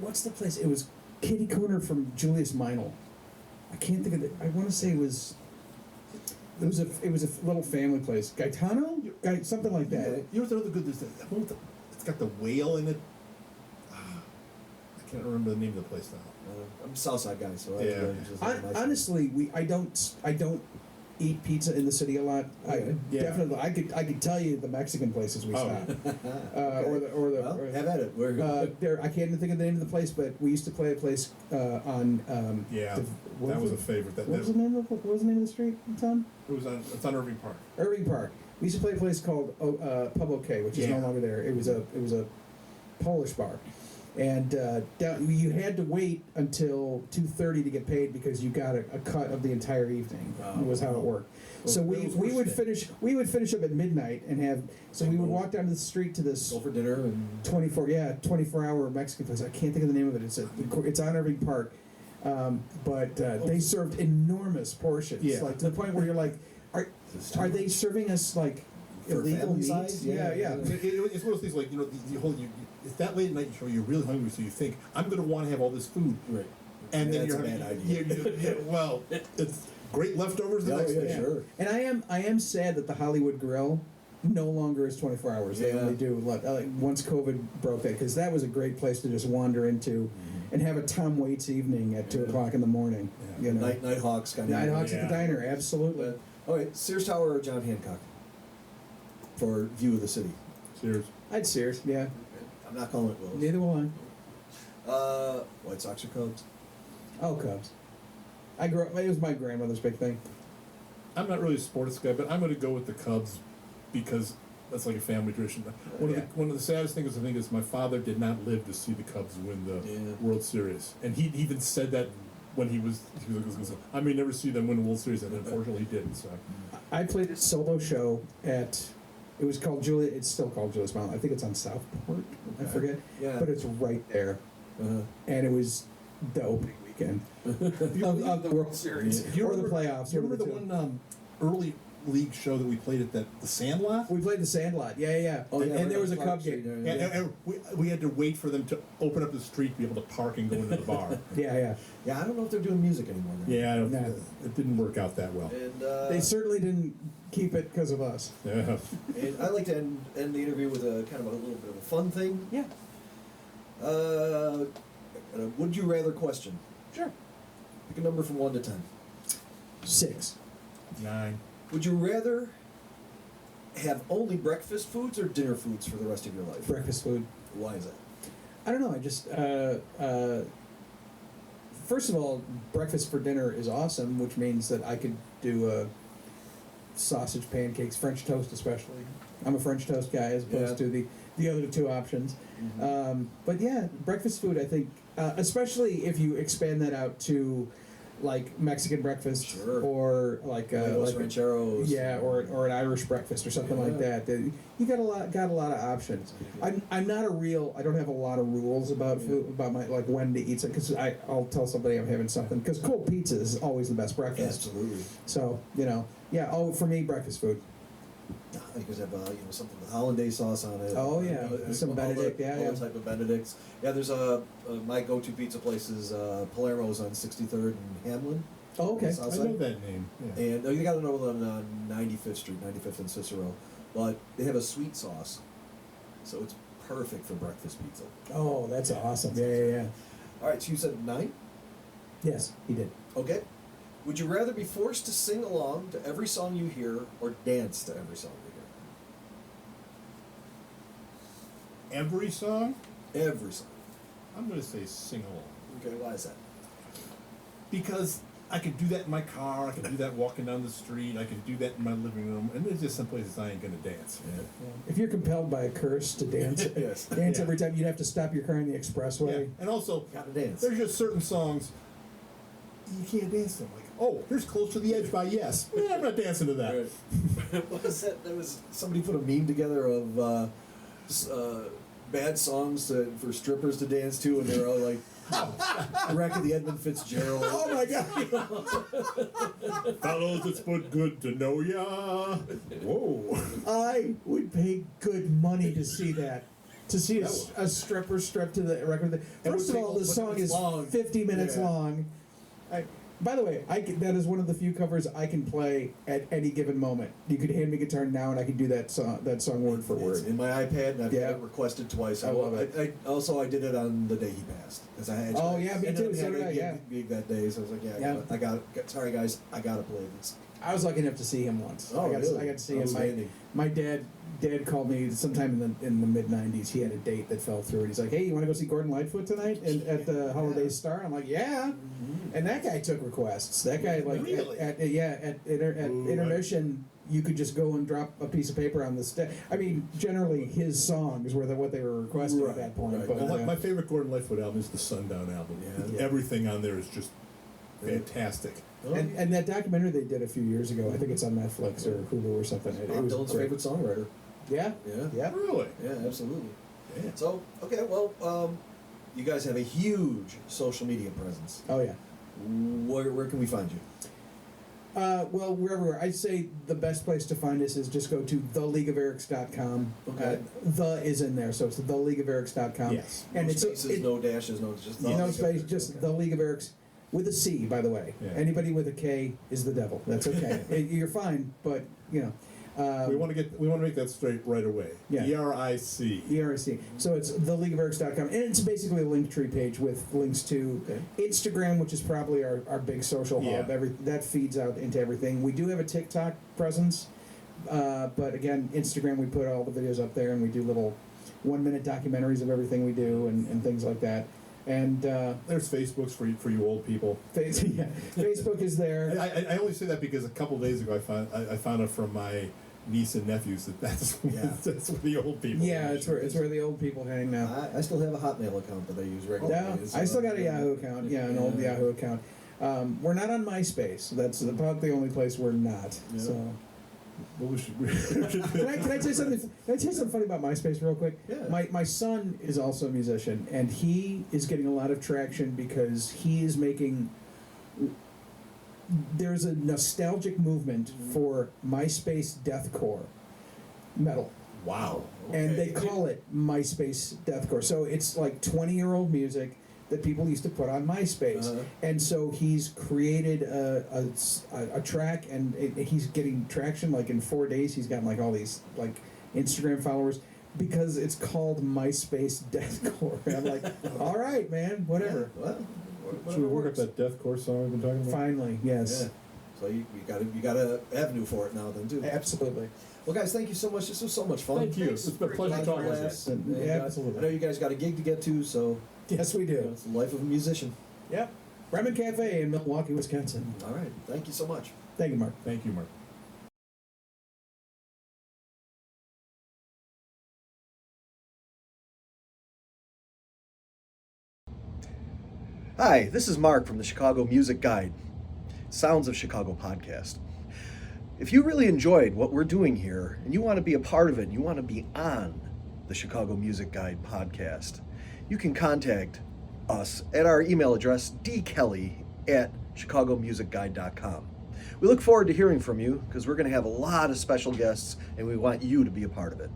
C: What's the place? It was Kitty Corner from Julius Meinl. I can't think of it. I want to say it was a little family place. Gaetano? Something like that.
B: You know what's another good? It's got the whale in it. I can't remember the name of the place now.
A: I'm a Southside guy, so
C: Honestly, I don't eat pizza in the city a lot.
B: Yeah.
C: Definitely, I could tell you the Mexican places we stop.
A: Well, have at it.
C: There, I can't even think of the name of the place, but we used to play a place on.
B: That was a favorite.
C: What was the name of the street in town?
B: It's on Irving Park.
C: Irving Park. We used to play a place called Pub OK, which is no longer there. It was a Polish bar, and you had to wait until 2:30 to get paid because you got a cut of the entire evening. Was how it worked. So we would finish up at midnight and have. So we would walk down to the street to this.
A: Go for dinner and
C: 24-hour Mexican place. I can't think of the name of it. It's on Irving Park, but they served enormous portions, like to the point where you're like, are they serving us like
A: for
C: illegal
A: family
C: meat?
A: size?
C: Yeah.
B: It's one of those things like it's that late at night. You're really hungry, so you think I'm going to want to have all this food,
A: right?
B: And then
A: That's
B: you're
A: a bad idea.
B: well, it's great leftovers the next day.
A: Sure.
C: And I am sad that the Hollywood Grill no longer is 24 hours. They only do once COVID broke that, because that was a great place to just wander into and have a Tom Waits evening at 2 o'clock in the morning.
A: Yeah.
C: You know,
A: Nighthawks kind of.
C: Nighthawks at the diner, absolutely.
A: All right, Sears Tower or John Hancock for view of the city?
B: Cheers.
C: I'd Sears, yeah.
A: I'm not calling it Willis.
C: Neither will
A: White Sox or Cubs?
C: I. Cubs. I grew up. It was my grandmother's big thing.
B: I'm not really a sports guy, but I'm going to go with the Cubs because that's like a family tradition. One of the saddest things I think is my father did not live to see the Cubs win the World Series, and he even said that when he was like, I may never see them win the World Series, and unfortunately he didn't. So
C: I played a solo show at. It was called Julia. It's still called Julius Mile. I think it's on Southport. I forget.
A: Yeah.
C: But it's right there, and it was the opening weekend of the World Series or the playoffs.
B: Do you remember the one early league show that we played at the Sandlot?
C: We played the Sandlot. Yeah.
A: Oh, yeah,
C: And there was a
A: Clark
C: Cub
A: Street,
C: game.
B: And we had to wait for them to open up the street to be able to park and go into the bar.
C: Yeah.
A: Yeah, I don't know if they're doing music anymore.
B: Yeah,
C: No.
B: it didn't work out that well.
A: And
C: They certainly didn't keep it because of us.
B: Yeah.
A: and I like to end the interview with a kind of a little bit of a fun thing.
C: Yeah.
A: Would you rather question?
C: Sure.
A: Pick a number from 1 to 10.
C: 6.
B: 9.
A: Would you rather have only breakfast foods or dinner foods for the rest of your life?
C: Breakfast food.
A: Why is that?
C: I don't know. I just first of all, breakfast for dinner is awesome, which means that I could do sausage, pancakes, French toast, especially. I'm a French toast guy as opposed to the other two options.
A: Mm-hmm.
C: But yeah, breakfast food. I think, especially if you expand that out to like Mexican breakfast
A: Sure.
C: or like
A: Los Rancheros.
C: yeah, or an Irish breakfast or something like
A: Yeah.
C: that. You got a lot of options. I'm not a real. I don't have a lot of rules about food, about my like when to eat something, because I'll tell somebody I'm having something, because cold pizza is always the best breakfast.
A: Absolutely.
C: So yeah. Oh, for me, breakfast food.
A: You could have something with hollandaise sauce on it.
C: Oh, yeah. Some Benedict,
A: all the type of Benedicts. Yeah, there's my go-to pizza place is Palermo's on 63rd and Hamlin.
C: Oh, okay.
B: I know that name. Yeah.
A: And you got another one on 95th Street, 95th and Cicero, but they have a sweet sauce, so it's perfect for breakfast pizza.
C: Oh, that's awesome. Yeah.
A: All right, so you said 9.
C: Yes, he did.
A: Okay. Would you rather be forced to sing along to every song you hear or dance to every song you
B: Every song,
A: hear? Every song.
B: I'm going to say sing along.
A: Okay, why is that?
B: Because I could do that in my car, I can do that walking down the street, I can do that in my living room, and there's just some places I ain't going to dance.
A: Yeah.
C: If you're compelled by a curse to dance,
A: Yes.
C: dance
B: Yeah.
C: every time, you'd have to stop your car on the expressway.
B: Yeah. And also,
A: Gotta dance.
B: there's just certain songs you can't dance to. Like, oh, here's Close to the Edge by Yes. I'm not dancing to that.
A: Right. What was that? There was somebody put a meme together of bad songs for strippers to dance to, and they're all like, "Wreck of the Edmund Fitzgerald."
C: Oh my God!
B: Fellows, it's but good to know ya. Whoa.
C: I would pay good money to see that. To see a stripper strip to the record. First of all, the song is
A: long.
C: 50 minutes
A: Yeah.
C: long. By the way, that is one of the few covers I can play at any given moment. You could hand me a guitar now, and I can do that song word for
A: It's
C: word.
A: in my iPad, and I've
C: Yeah.
A: had it requested twice.
C: I love it.
A: I did it on the day he passed, because I had.
C: Oh, yeah, me
A: ended
C: too,
A: up
C: so
A: having
C: did I,
A: a
C: yeah.
A: gig that day, so I was like, I got. Sorry guys, I gotta play this.
C: I was lucky enough to see him once.
A: Oh,
C: I got
A: really?
C: to see him.
A: Outstanding.
C: My dad called me sometime in the mid '90s. He had a date that fell through, and he's like, "Hey, you want to go see Gordon Lightfoot tonight at the Holiday Star?" I'm like, "Yeah." And that guy took requests. That guy
B: Really?
C: at intermission, you could just go and drop a piece of paper on the stage. I mean, generally his songs were what they were requesting at that point.
A: Right.
C: But
B: Well, my favorite Gordon Lightfoot album is the Sundown album.
A: Yeah.
B: Everything on there is just fantastic.
A: Oh,
C: and that documentary they did a few years ago, I think it's on Netflix or Hulu or something. It
A: Bob
C: was
A: Dylan's
C: great.
A: favorite songwriter.
C: Yeah.
A: Yeah.
C: Yeah.
B: Really?
A: Yeah, absolutely.
B: Yeah.
A: So, okay, well, you guys have a huge social media presence.
C: Oh yeah.
A: Where can we find you?
C: Well, wherever. I'd say the best place to find us is just go to theleagueoferics.com.
A: Okay.
C: The is in there, so it's theleagueoferics.com.
B: Yes.
C: And
A: No
C: it's
A: spaces, no dashes, no just the
C: no
A: League of
C: space,
A: Erics.
C: just
A: Okay.
C: the League of Erics with a C, by the way.
B: Yeah.
C: Anybody with a K is the devil. That's okay. You're fine, but you know.
B: We want to make that straight right away.
C: Yeah.
B: ERIC.
C: ERC. So it's theleagueoferics.com, and it's basically a Linktree page with links to
A: Okay.
C: Instagram, which is probably our big social hub.
B: Yeah.
C: That feeds out into everything. We do have a TikTok presence, but again, Instagram, we put all the videos up there, and we do little 1-minute documentaries of everything we do and things like that. And
B: There's Facebooks for you old people.
C: Facebook is there.
B: I only say that because a couple days ago I found out from my niece and nephews that's that's where the old people.
C: Yeah, it's where the old people hang now.
A: I still have a Hotmail account that I use regularly.
C: Yeah, I still got a Yahoo account. Yeah, an old Yahoo account. We're not on MySpace. That's about the only place we're not.
A: Yeah.
C: So,
B: What was she,
C: can I tell you something? Can I tell you something funny about MySpace real quick?
A: Yeah.
C: My son is also a musician, and he is getting a lot of traction because he is making. There's a nostalgic movement for MySpace deathcore metal.
B: wow.
C: And they
A: Okay.
C: call it MySpace deathcore. So it's like 20-year-old music that people used to put on MySpace.
A: Uh-huh.
C: And so he's created a track, and he's getting traction. Like in 4 days, he's gotten like all these like Instagram followers because it's called MySpace deathcore. And I'm like, all right, man, whatever.
A: Yeah, well,
B: Should we work up that deathcore song we've been talking about?
C: Finally, yes.
A: Yeah. So you got a avenue for it now then too.
C: Absolutely.
A: Well, guys, thank you so much. This was so much fun.
B: Thank you.
E: Thanks
B: It's been a
E: for
B: pleasure
E: taking
B: talking
E: the
B: with
A: Laughs
B: you.
A: and,
C: Yeah,
A: I know
C: absolutely.
A: you guys got a gig to get to, so
C: Yes, we do.
A: it's the life of a musician.
C: Yep. Bremen Cafe in Milwaukee, Wisconsin.
A: All right. Thank you so much.
C: Thank you, Mark.
B: Thank you, Mark.
A: Hi, this is Mark from the Chicago Music Guide, Sounds of Chicago podcast. If you really enjoyed what we're doing here and you want to be a part of it, and you want to be on the Chicago Music Guide podcast, you can contact us at our email address, dkelly@chicagomusicguide.com. We look forward to hearing from you because we're going to have a lot of special guests and we want you to be a part of it.